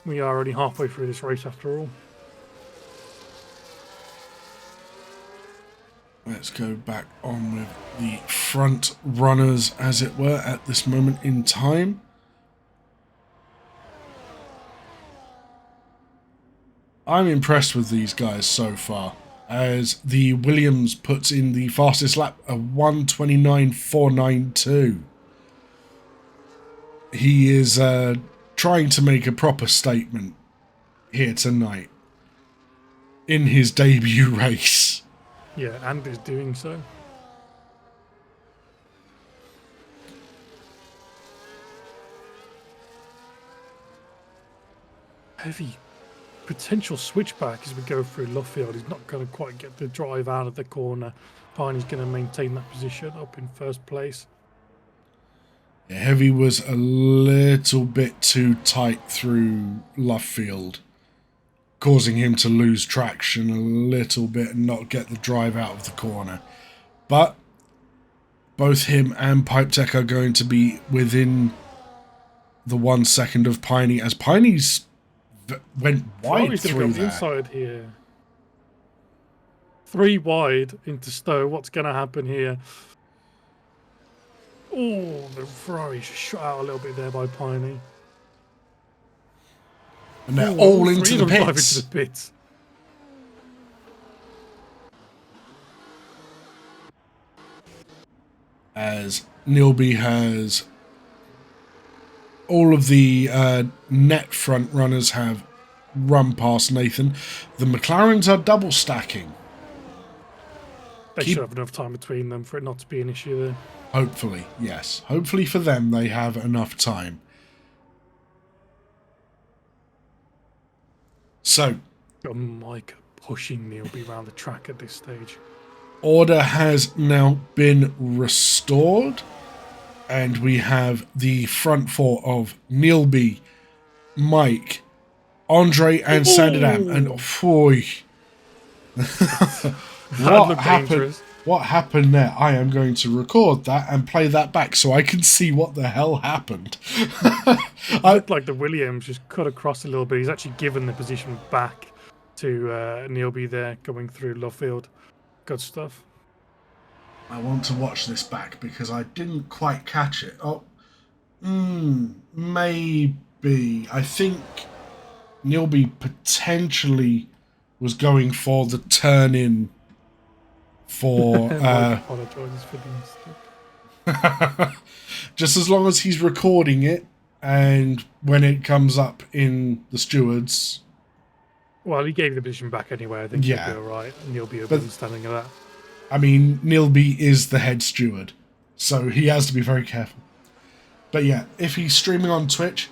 S2: We are already halfway through this race after all.
S1: Let's go back on with the front runners, as it were, at this moment in time. I'm impressed with these guys so far, as the Williams puts in the fastest lap of 1:29.492. He is trying to make a proper statement here tonight in his debut race.
S2: Yeah, and is doing so. Heavy potential switchback as we go through Luffield. He's not going to quite get the drive out of the corner. Piney's going to maintain that position up in first place.
S1: Yeah, Heavy was a little bit too tight through Luffield, causing him to lose traction a little bit and not get the drive out of the corner. But both him and Pipe Tech are going to be within the 1 second of Piney, as Piney's went wide
S2: He's
S1: through
S2: going to go
S1: there.
S2: inside here. 3 wide into Stowe. What's going to happen here? Oh, the Ferrari shot out a little bit there by Piney.
S1: And they're all into
S2: three
S1: the
S2: of them drive
S1: pits.
S2: into the pits.
S1: As Nilby has all of the net front runners have run past Nathan. The McLarens are double stacking.
S2: They should have enough time between them for it not to be an issue there.
S1: Hopefully, yes. Hopefully for them, they have enough time. So,
S2: Got Micah pushing Neilby around the track at this stage.
S1: order has now been restored. And we have the front four of Neilby, Mike, Andre, and Sanderdam. And what happened?
S2: Dangerous.
S1: What happened there? I am going to record that and play that back so I can see what the hell happened.
S2: Looked like the Williams just cut across a little bit. He's actually given the position back to Neilby there, going through Luffield. Good stuff.
S1: I want to watch this back because I didn't quite catch it. Oh, maybe. I think Neilby potentially was going for the turn in for
S2: Apologise for the mistake.
S1: just as long as he's recording it, and when it comes up in the stewards.
S2: Well, he gave the position back anyway. I think
S1: Yeah.
S2: he'll be all right, and he'll be
S1: But-
S2: understanding of that.
S1: I mean, Neilby is the head steward, so he has to be very careful. But yeah, if he's streaming on Twitch,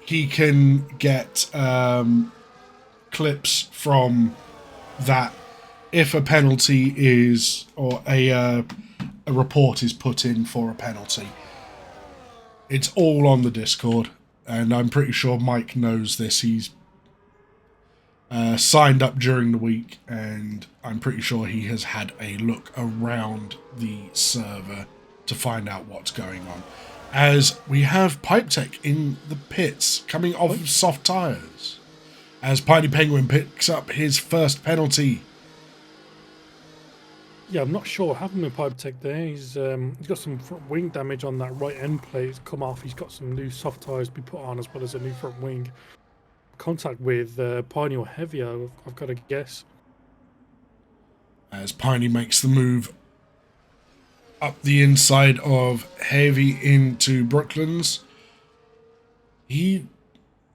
S1: he can get clips from that if a penalty is, or a report is put in for a penalty. It's all on the Discord, and I'm pretty sure Mike knows this. He's signed up during the week, and I'm pretty sure he has had a look around the server to find out what's going on. As we have Pipe Tech in the pits, coming off of soft tyres, as Piney Penguin picks up his first penalty.
S2: Yeah, I'm not sure what happened with Pipe Tech there. He's got some front wing damage on that right end plate. It's come off. He's got some new soft tyres to be put on, as well as a new front wing. Contact with Piney or Heavier, I've got to guess.
S1: As Piney makes the move up the inside of Heavy into Brooklands. He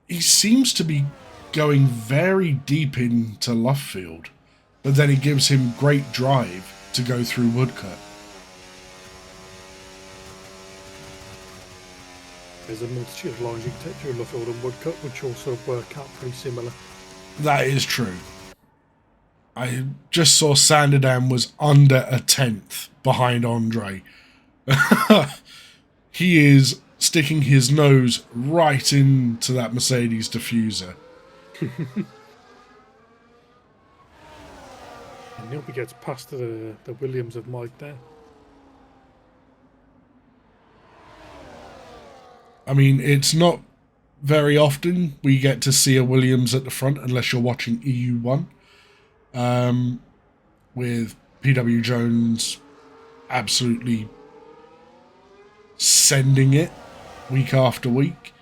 S1: seems to be going very deep into Luffield, but then he gives him great drive to go through Woodcut.
S2: There's a multitude of lines you can take through Luffield and Woodcut, which all sort of work out pretty similar.
S1: That is true. I just saw Sanderdam was under a tenth behind Andre. He is sticking his nose right into that Mercedes diffuser.
S2: And Nilby gets past the Williams of Mike there.
S1: I mean, it's not very often we get to see a Williams at the front unless you're watching EU1. With PW Jones absolutely sending it week after week.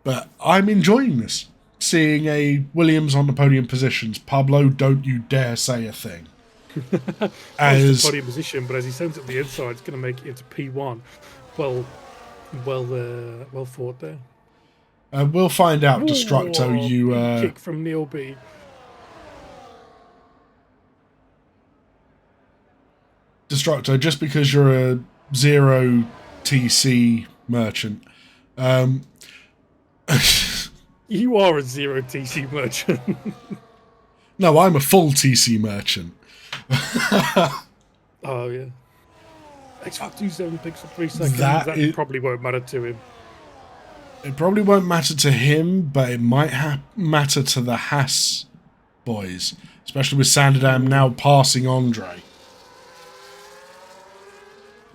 S1: But I'm enjoying this. Seeing a Williams on the podium positions. Pablo, don't you dare say a thing.
S2: It's the podium position, but as he sends it the inside, it's going to make it into P1. Well fought there.
S1: We'll find out, Destructo. You
S2: kick from Neil B.
S1: Destructo, just because you're a 0 TC merchant.
S2: You are a 0 TC merchant.
S1: No, I'm a full TC merchant.
S2: Oh, yeah. X527 picks up 3 seconds. That probably won't matter to him.
S1: It probably won't matter to him, but it might matter to the Haas boys. Especially with Sanderdam now passing Andre.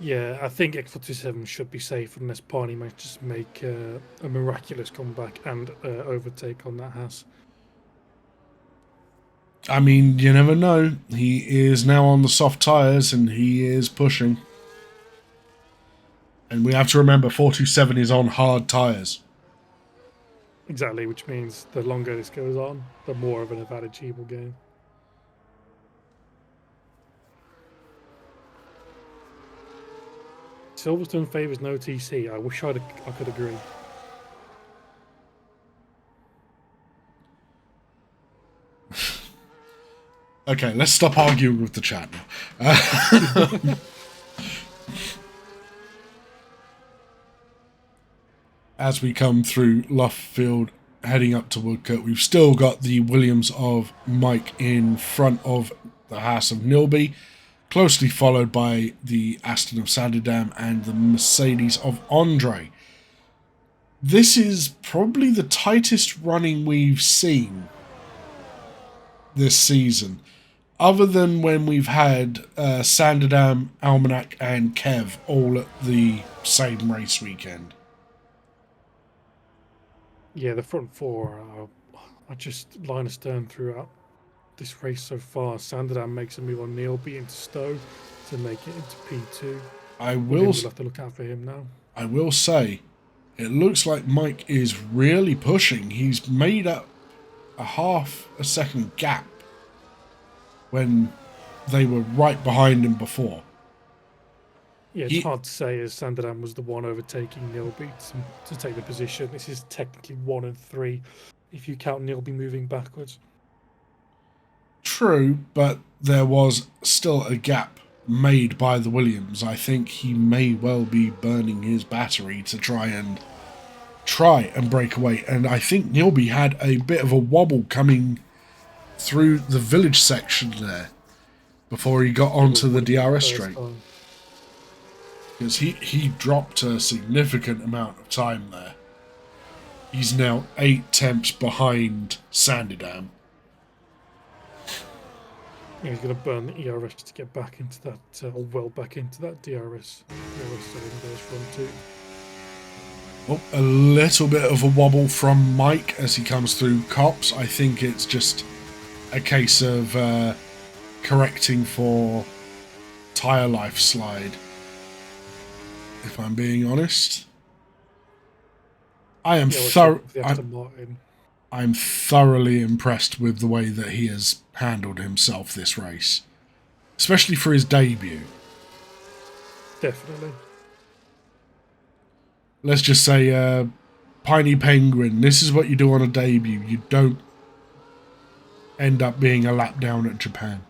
S2: Yeah, I think X427 should be safe unless Barney might just make a miraculous comeback and overtake on that Haas.
S1: I mean, you never know. He is now on the soft tyres and he is pushing. And we have to remember 427 is on hard tyres.
S2: Exactly, which means the longer this goes on, the more of an advantage he will gain. Silverstone favours no TC. I wish I could agree.
S1: Okay, let's stop arguing with the chat now. As we come through Loughfield, heading up to Woodcote, we've still got the Williams of Mike in front of the Haas of Nilby, closely followed by the Aston of Sanderdam and the Mercedes of Andre. This is probably the tightest running we've seen this season, other than when we've had Sanderdam, Almanac and Kev all at the same race weekend.
S2: Yeah, the front four are just line astern throughout this race so far. Sanderdam makes a move on Neilby into Stowe to make it into P2. We'll have to look out for him now.
S1: I will say, it looks like Mike is really pushing. He's made up a half a second gap when they were right behind him before.
S2: Yeah, it's hard to say as Sanderdam was the one overtaking Nilby to take the position. This is technically 1 and 3 if you count Nilby moving backwards.
S1: True, but there was still a gap made by the Williams. I think he may well be burning his battery to try and break away. And I think Nilby had a bit of a wobble coming through the village section there before he got onto the DRS straight. Because he dropped a significant amount of time there. He's now 8 tenths behind Sanderdam.
S2: Yeah, he's going to burn the ERS to get back into that, or well back into that DRS. Front two.
S1: Oh, a little bit of a wobble from Mike as he comes through Cops. I think it's just a case of correcting for tyre life slide. If I'm being honest, I'm thoroughly impressed with the way that he has handled himself this race, especially for his debut.
S2: Definitely.
S1: Let's just say, Piney Penguin, this is what you do on a debut. You don't end up being a lap down at Japan.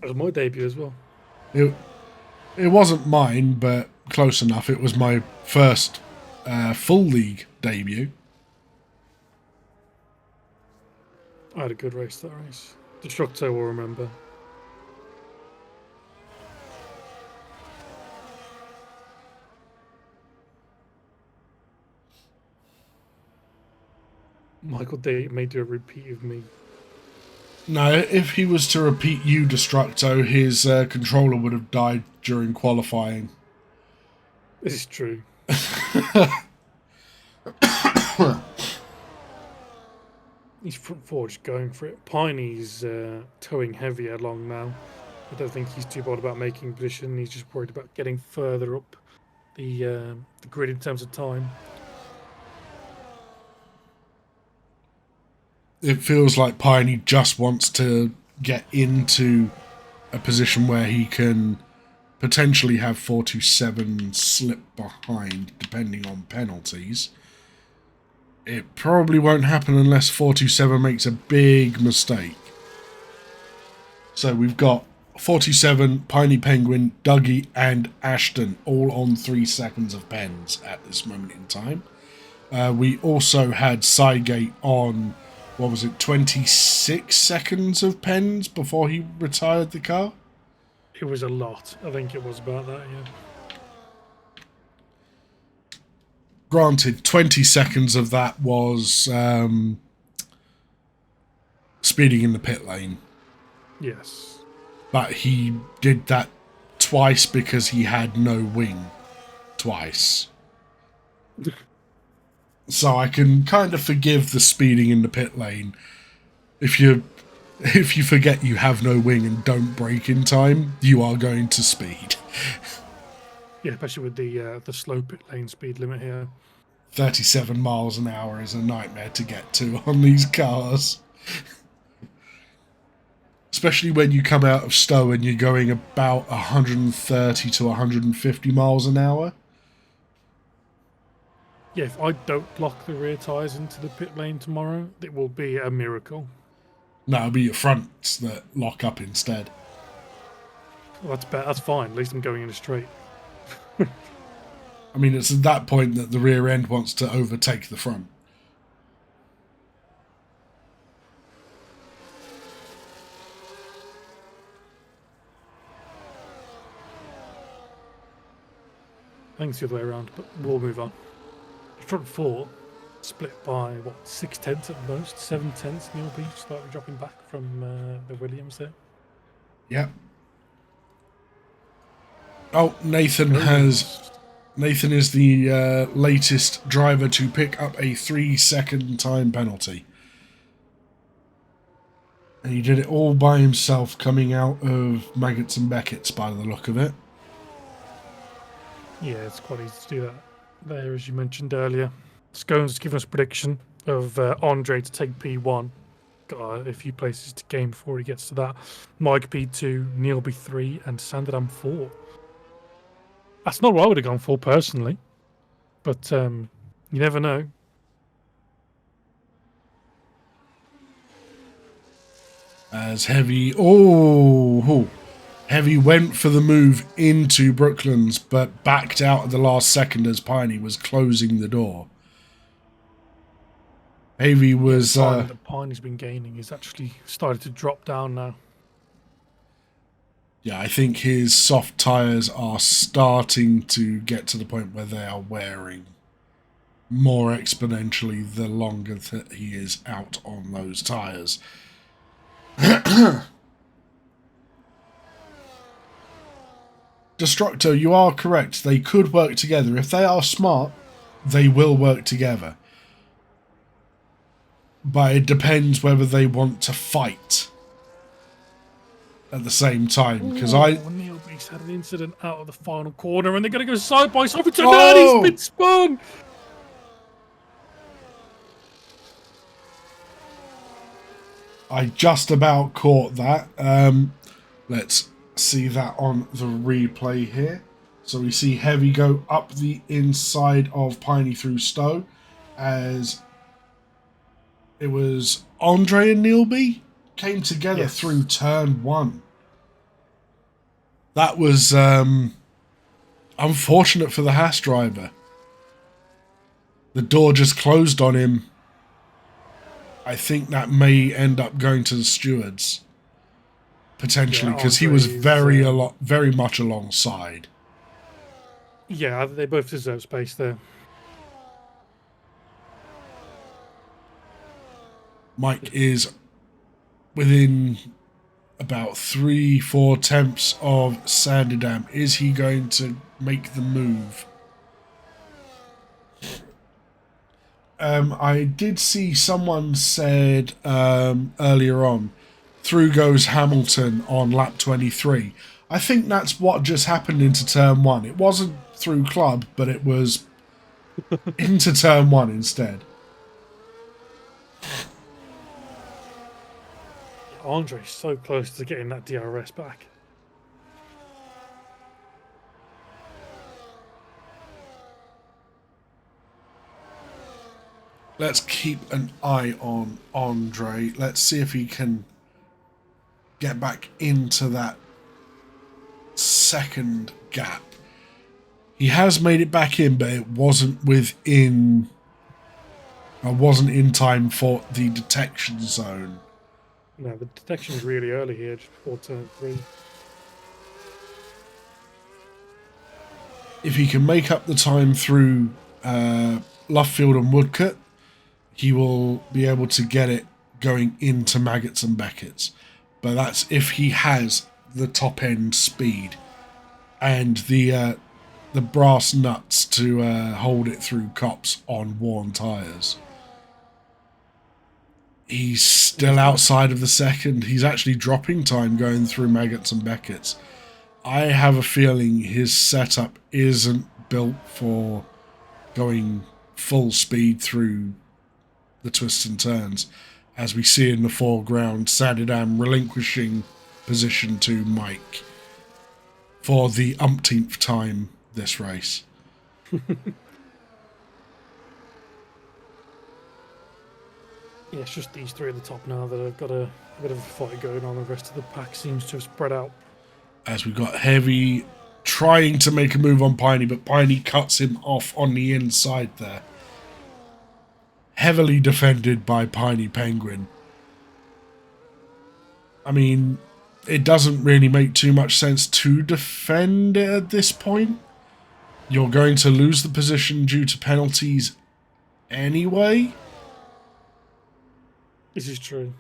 S2: That was my debut as well.
S1: It wasn't mine, but close enough. It was my first full league debut.
S2: I had a good race that race. Destructo will remember. Michael D may do a repeat of me.
S1: No, if he was to repeat you, Destructo, his controller would have died during qualifying.
S2: This is true. He's front forward going for it. Piney's towing heavier along now. I don't think he's too bothered about making position. He's just worried about getting further up the grid in terms of time.
S1: It feels like Piney just wants to get into a position where he can potentially have 427 slip behind, depending on penalties. It probably won't happen unless 427 makes a big mistake. So we've got 427, Piney Penguin, Dougie and Ashton all on 3 seconds of pens at this moment in time. We also had Cygate on, 26 seconds of pens before he retired the car?
S2: It was a lot. I think it was about that, yeah.
S1: Granted, 20 seconds of that was speeding in the pit lane.
S2: Yes.
S1: But he did that twice because he had no wing. Twice. So I can kind of forgive the speeding in the pit lane. If you forget you have no wing and don't brake in time, you are going to speed.
S2: Yeah, especially with the slow pit lane speed limit here.
S1: 37 miles an hour is a nightmare to get to on these cars. Especially when you come out of Stowe and you're going about 130 to 150 miles an hour.
S2: Yeah, if I don't lock the rear tyres into the pit lane tomorrow, it will be a miracle.
S1: No, it'll be your fronts that lock up instead.
S2: Well, that's better. That's fine. At least I'm going in a straight.
S1: I mean, it's at that point that the rear end wants to overtake the front.
S2: I think it's the other way around, but we'll move on. Front four split by, 6/10 at most? 7/10 Neil B, slightly dropping back from the Williams there.
S1: Yep. Oh, Nathan is the latest driver to pick up a 3-second time penalty. And he did it all by himself, coming out of Maggots and Beckett's by the look of it.
S2: Yeah, it's quite easy to do that there, as you mentioned earlier. Scones has given us a prediction of Andre to take P1. Got a few places to gain before he gets to that. Mike P2, Neil B3, and Sanderdam 4. That's not what I would have gone for personally, but you never know.
S1: As Heavy Heavy went for the move into Brooklands, but backed out at the last second as Piney was closing the door. Heavy was...
S2: the Piney's been gaining. He's actually started to drop down now.
S1: Yeah, I think his soft tyres are starting to get to the point where they are wearing more exponentially the longer that he is out on those tyres. Destructo, you are correct. They could work together. If they are smart, they will work together. But it depends whether they want to fight at the same time. Because
S2: Neil Beast had an incident out of the final corner and they're going to go side by side. He's been spun!
S1: I just about caught that. Let's see that on the replay here. So we see Heavy go up the inside of Piney through Stowe as it was Andre and Neilby came together through turn 1. That was unfortunate for the Haas driver. The door just closed on him. I think that may end up going to the stewards. Potentially, because he was very much alongside.
S2: Yeah, they both deserve space there.
S1: Mike is within about 3-4 tenths of Sanderdam. Is he going to make the move? I did see someone said earlier on, through goes Hamilton on lap 23. I think that's what just happened into turn 1. It wasn't through club, but it was into turn 1 instead.
S2: Andre's so close to getting that DRS back.
S1: Let's keep an eye on Andre. Let's see if he can get back into that second gap. He has made it back in, but it wasn't within... wasn't in time for the detection zone.
S2: No, the detection's really early here, just before turn 3.
S1: If he can make up the time through Luffield and Woodcote, he will be able to get it going into Maggots and Beckett's. But that's if he has the top end speed and the brass nuts to hold it through cops on worn tyres. He's still outside of the second. He's actually dropping time going through Maggots and Beckett's. I have a feeling his setup isn't built for going full speed through the twists and turns, as we see in the foreground, Sanderdam relinquishing position to Mike for the umpteenth time this race.
S2: Yeah, it's just these three at the top now that have got a bit of a fight going on. The rest of the pack seems to have spread out.
S1: As we've got Heavy trying to make a move on Piney, but Piney cuts him off on the inside there. Heavily defended by Piney Penguin. I mean, it doesn't really make too much sense to defend it at this point. You're going to lose the position due to penalties anyway.
S2: This is true.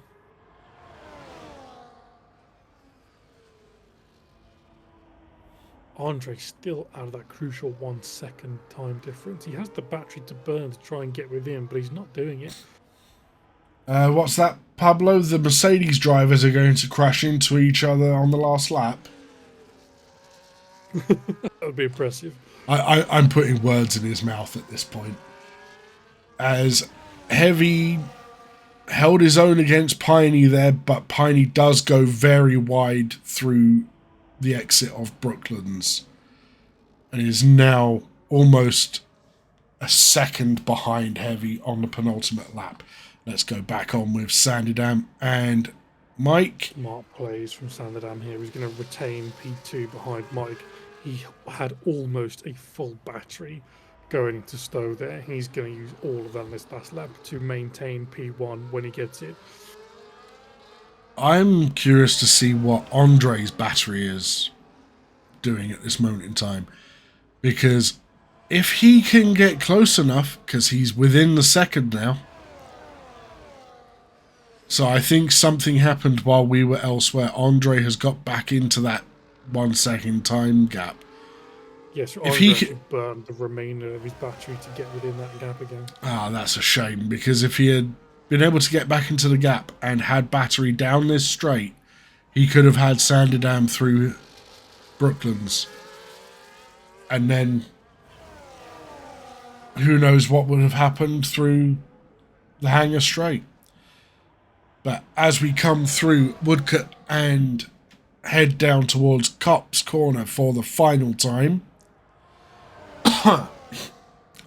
S2: Andre's still out of that crucial 1 second time difference. He has the battery to burn to try and get within, but he's not doing it.
S1: What's that, Pablo? The Mercedes drivers are going to crash into each other on the last lap.
S2: That would be impressive.
S1: I'm putting words in his mouth at this point. As Heavy held his own against Piney there, but Piney does go very wide through the exit of Brooklands and is now almost a second behind Heavy on the penultimate lap. Let's go back on with Sanderdam and Mike.
S2: Smart plays from Sanderdam here. He's going to retain P2 behind Mike. He had almost a full battery going to Stowe there. He's going to use all of that in this last lap to maintain P1 when he gets it.
S1: I'm curious to see what Andre's battery is doing at this moment in time, because if he can get close enough, because he's within the second now. So I think something happened while we were elsewhere. Andre has got back into that 1 second time gap.
S2: Yes, so
S1: if
S2: Andre
S1: he
S2: could burn the remainder of his battery to get within that gap again.
S1: Ah, that's a shame, because if he had been able to get back into the gap and had battery down this straight, he could have had Sanderdam through Brooklands. And then who knows what would have happened through the Hangar Straight. But as we come through Woodcote and head down towards Cops Corner for the final time,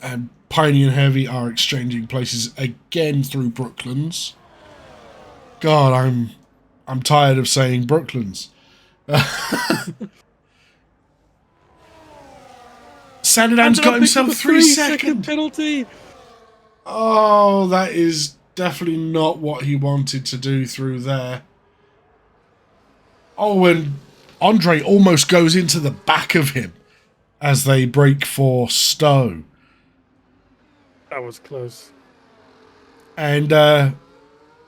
S1: and Piney and Heavy are exchanging places again through Brooklands. God, I'm tired of saying Brooklands. Sanderdam's got himself
S2: a
S1: 3-second.
S2: penalty.
S1: Oh, that is definitely not what he wanted to do through there. Oh, and Andre almost goes into the back of him as they break for Stowe.
S2: That was close.
S1: And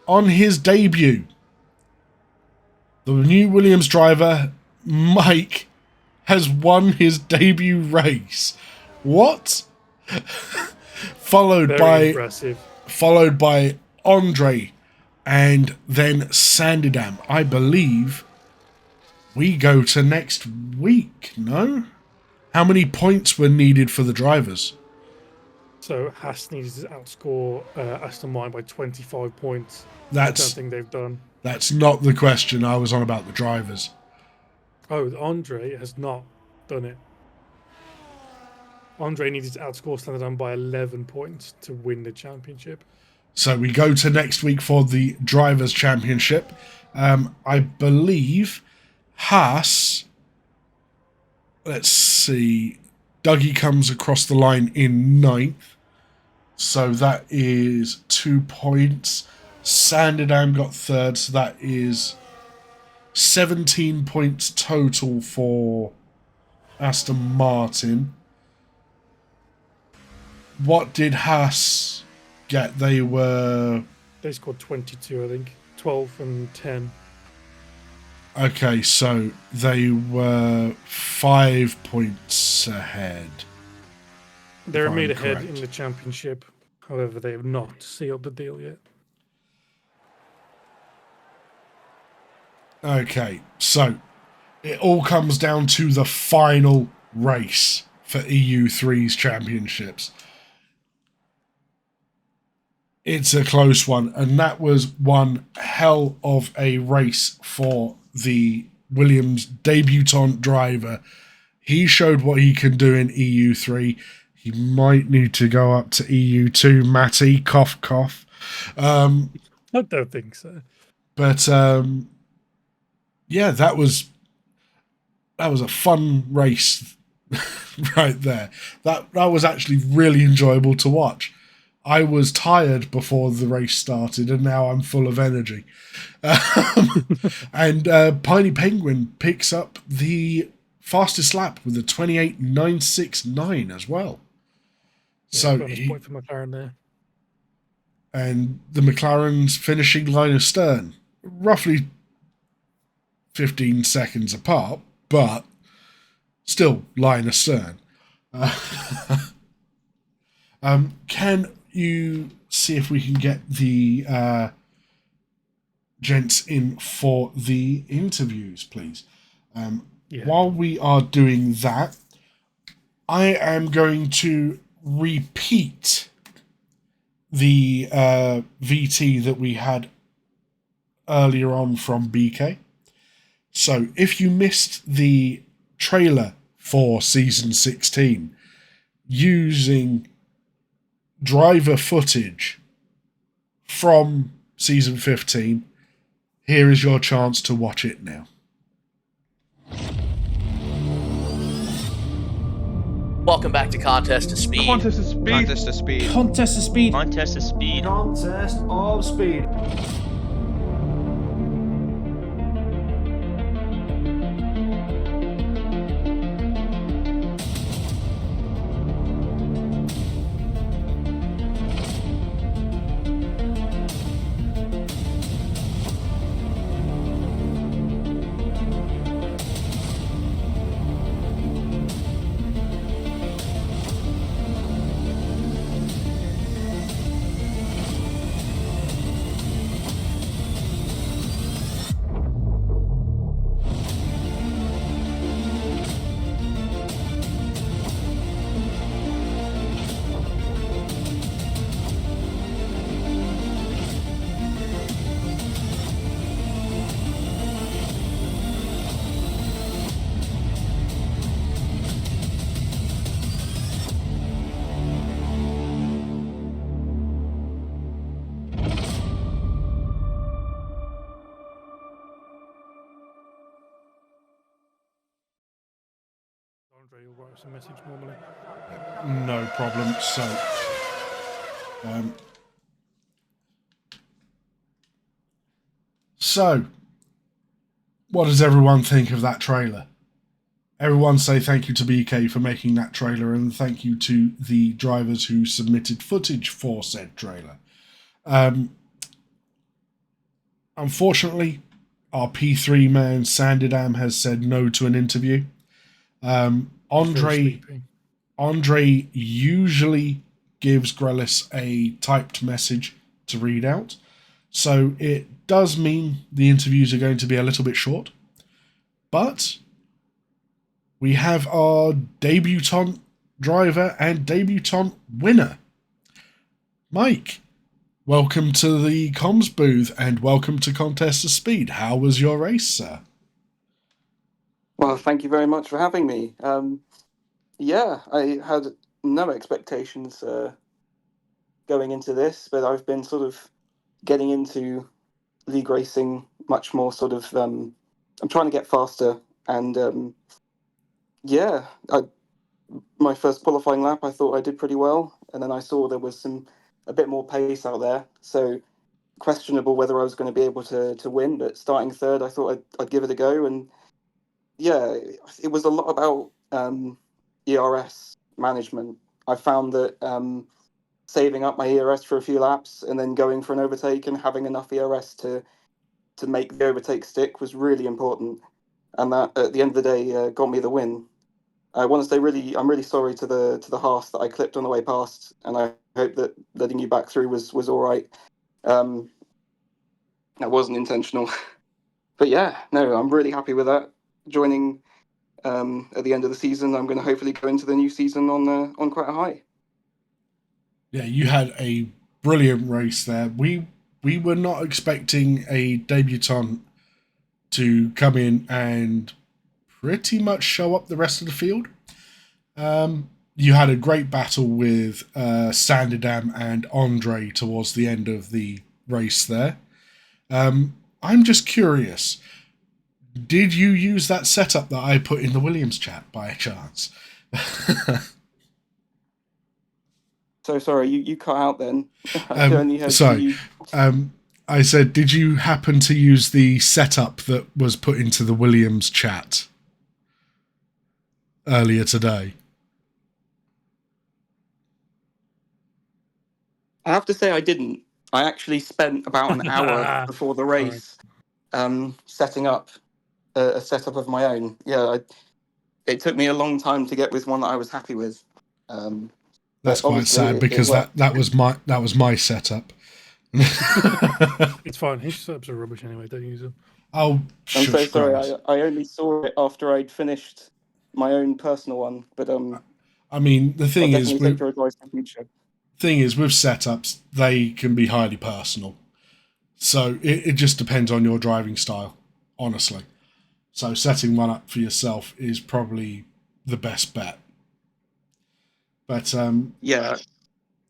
S1: on his debut, the new Williams driver, Mike, has won his debut race. What?
S2: Very impressive.
S1: Followed by Andre and then Sanderdam. I believe we go to next week, no? How many points were needed for the drivers?
S2: So Haas needs to outscore Aston Martin by 25 points.
S1: That's
S2: I don't think they've done.
S1: That's not the question. I was on about the drivers.
S2: Oh, Andre has not done it. Andre needed to outscore Standard by 11 points to win the championship.
S1: So we go to next week for the Drivers' Championship. I believe Haas, let's see, Dougie comes across the line in 9th. So that is 2 points. Sanderdam got 3rd, so that is 17 points total for Aston Martin. What did Haas get? They
S2: scored 22, I think. 12 and 10.
S1: Okay, so they were 5 points ahead.
S2: They're made ahead in the championship. However, they have not sealed the deal yet.
S1: Okay, so it all comes down to the final race for EU3's championships. It's a close one, and that was one hell of a race for the Williams debutant driver. He showed what he can do in EU3. He might need to go up to EU2, Matty. Cough, cough.
S2: I don't think so.
S1: But yeah, that was a fun race right there. That was actually really enjoyable to watch. I was tired before the race started, and now I'm full of energy. And Piney Penguin picks up the fastest lap with a 28.969 as well.
S2: Yeah,
S1: So
S2: point for McLaren there.
S1: And the McLaren's finishing line astern, roughly 15 seconds apart, but still line astern. Can you see if we can get the gents in for the interviews, please?
S2: Yeah.
S1: While we are doing that, I am going to repeat the VT that we had earlier on from BK. So if you missed the trailer for season 16 using driver footage from season 15, here is your chance to watch it now.
S4: Welcome back to Contest to Speed.
S7: Contest of speed.
S5: Contest of speed.
S7: Contest of speed.
S3: Contest of speed.
S7: Contest of speed.
S2: Andre will write us a message normally.
S1: No problem. So, what does everyone think of that trailer? Everyone say thank you to BK for making that trailer, and thank you to the drivers who submitted footage for said trailer. Unfortunately, our P3 man Sandidam has said no to an interview. Andre usually gives Grelis a typed message to read out, so it does mean the interviews are going to be a little bit short. But we have our debutant driver and debutant winner, Mike. Welcome to the comms booth and welcome to Contest of Speed. How was your race, sir?
S5: Well, thank you very much for having me. Yeah, I had no expectations going into this, but I've been sort of getting into league racing much more sort of, I'm trying to get faster, and yeah, my first qualifying lap, I thought I did pretty well, and then I saw there was a bit more pace out there, so questionable whether I was going to be able to win, but starting third, I thought I'd give it a go, and yeah, it was a lot about ERS management. I found that saving up my ERS for a few laps and then going for an overtake and having enough ERS to make the overtake stick was really important, and that at the end of the day got me the win. I want to say I'm really sorry to the Haas that I clipped on the way past, and I hope that letting you back through was all right. That wasn't intentional, but yeah, no, I'm really happy with that. Joining at the end of the season, I'm going to hopefully go into the new season on quite a high.
S1: Yeah, you had a brilliant race there. We were not expecting a debutant to come in and pretty much show up the rest of the field. You had a great battle with Sandidam and Andre towards the end of the race there. I'm just curious, did you use that setup that I put in the Williams chat by a chance?
S5: So sorry, you cut out then. I only heard
S1: sorry. I said, did you happen to use the setup that was put into the Williams chat earlier today?
S5: I have to say I didn't. I actually spent about an hour before the race setting up a setup of my own. Yeah, it took me a long time to get with one that I was happy with.
S1: That's quite sad because that was my setup.
S2: It's fine. His setups are rubbish anyway. Don't use them.
S1: Oh,
S5: I'm so sorry. I only saw it after I'd finished my own personal one, but
S1: I mean, the thing is,
S5: take your advice in future.
S1: Thing is, with setups, they can be highly personal. So it just depends on your driving style, honestly. So setting one up for yourself is probably the best bet. But
S5: yeah,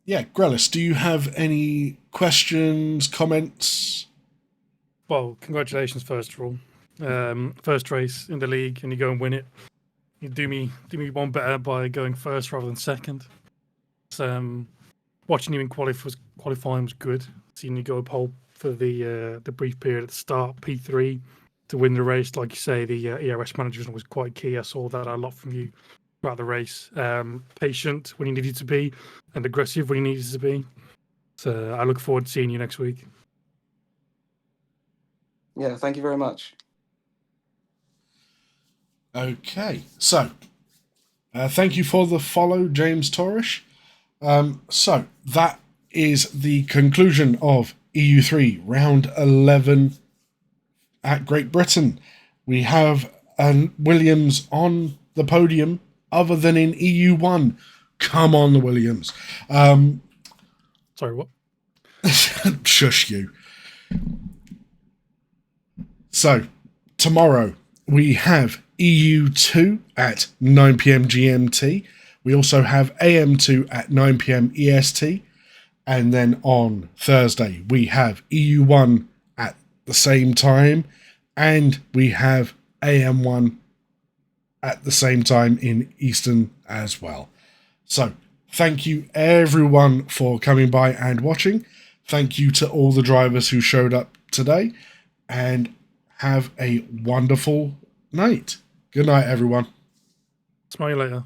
S1: Grelis, do you have any questions, comments?
S2: Well, congratulations first of all. First race in the league, and you go and win it. You do me one better by going first rather than second. So, watching you in qualifying was good. Seeing you go pole for the brief period at the start, P3 to win the race, like you say, the ERS management was quite key. I saw that a lot from you throughout the race. Patient when you needed to be, and aggressive when you needed to be. So I look forward to seeing you next week.
S5: Yeah, thank you very much.
S1: Okay, so thank you for the follow, James Torish. So that is the conclusion of EU3 round 11 at Great Britain. We have Williams on the podium other than in EU1. Come on, the Williams.
S2: Sorry, what?
S1: Shush you. So, tomorrow we have EU2 at 9 p.m. GMT. We also have AM2 at 9 p.m. EST. And then on Thursday, we have EU1 at the same time. And we have AM1 at the same time in Eastern as well. So thank you everyone for coming by and watching. Thank you to all the drivers who showed up today, and have a wonderful night. Good night, everyone.
S2: Smile later.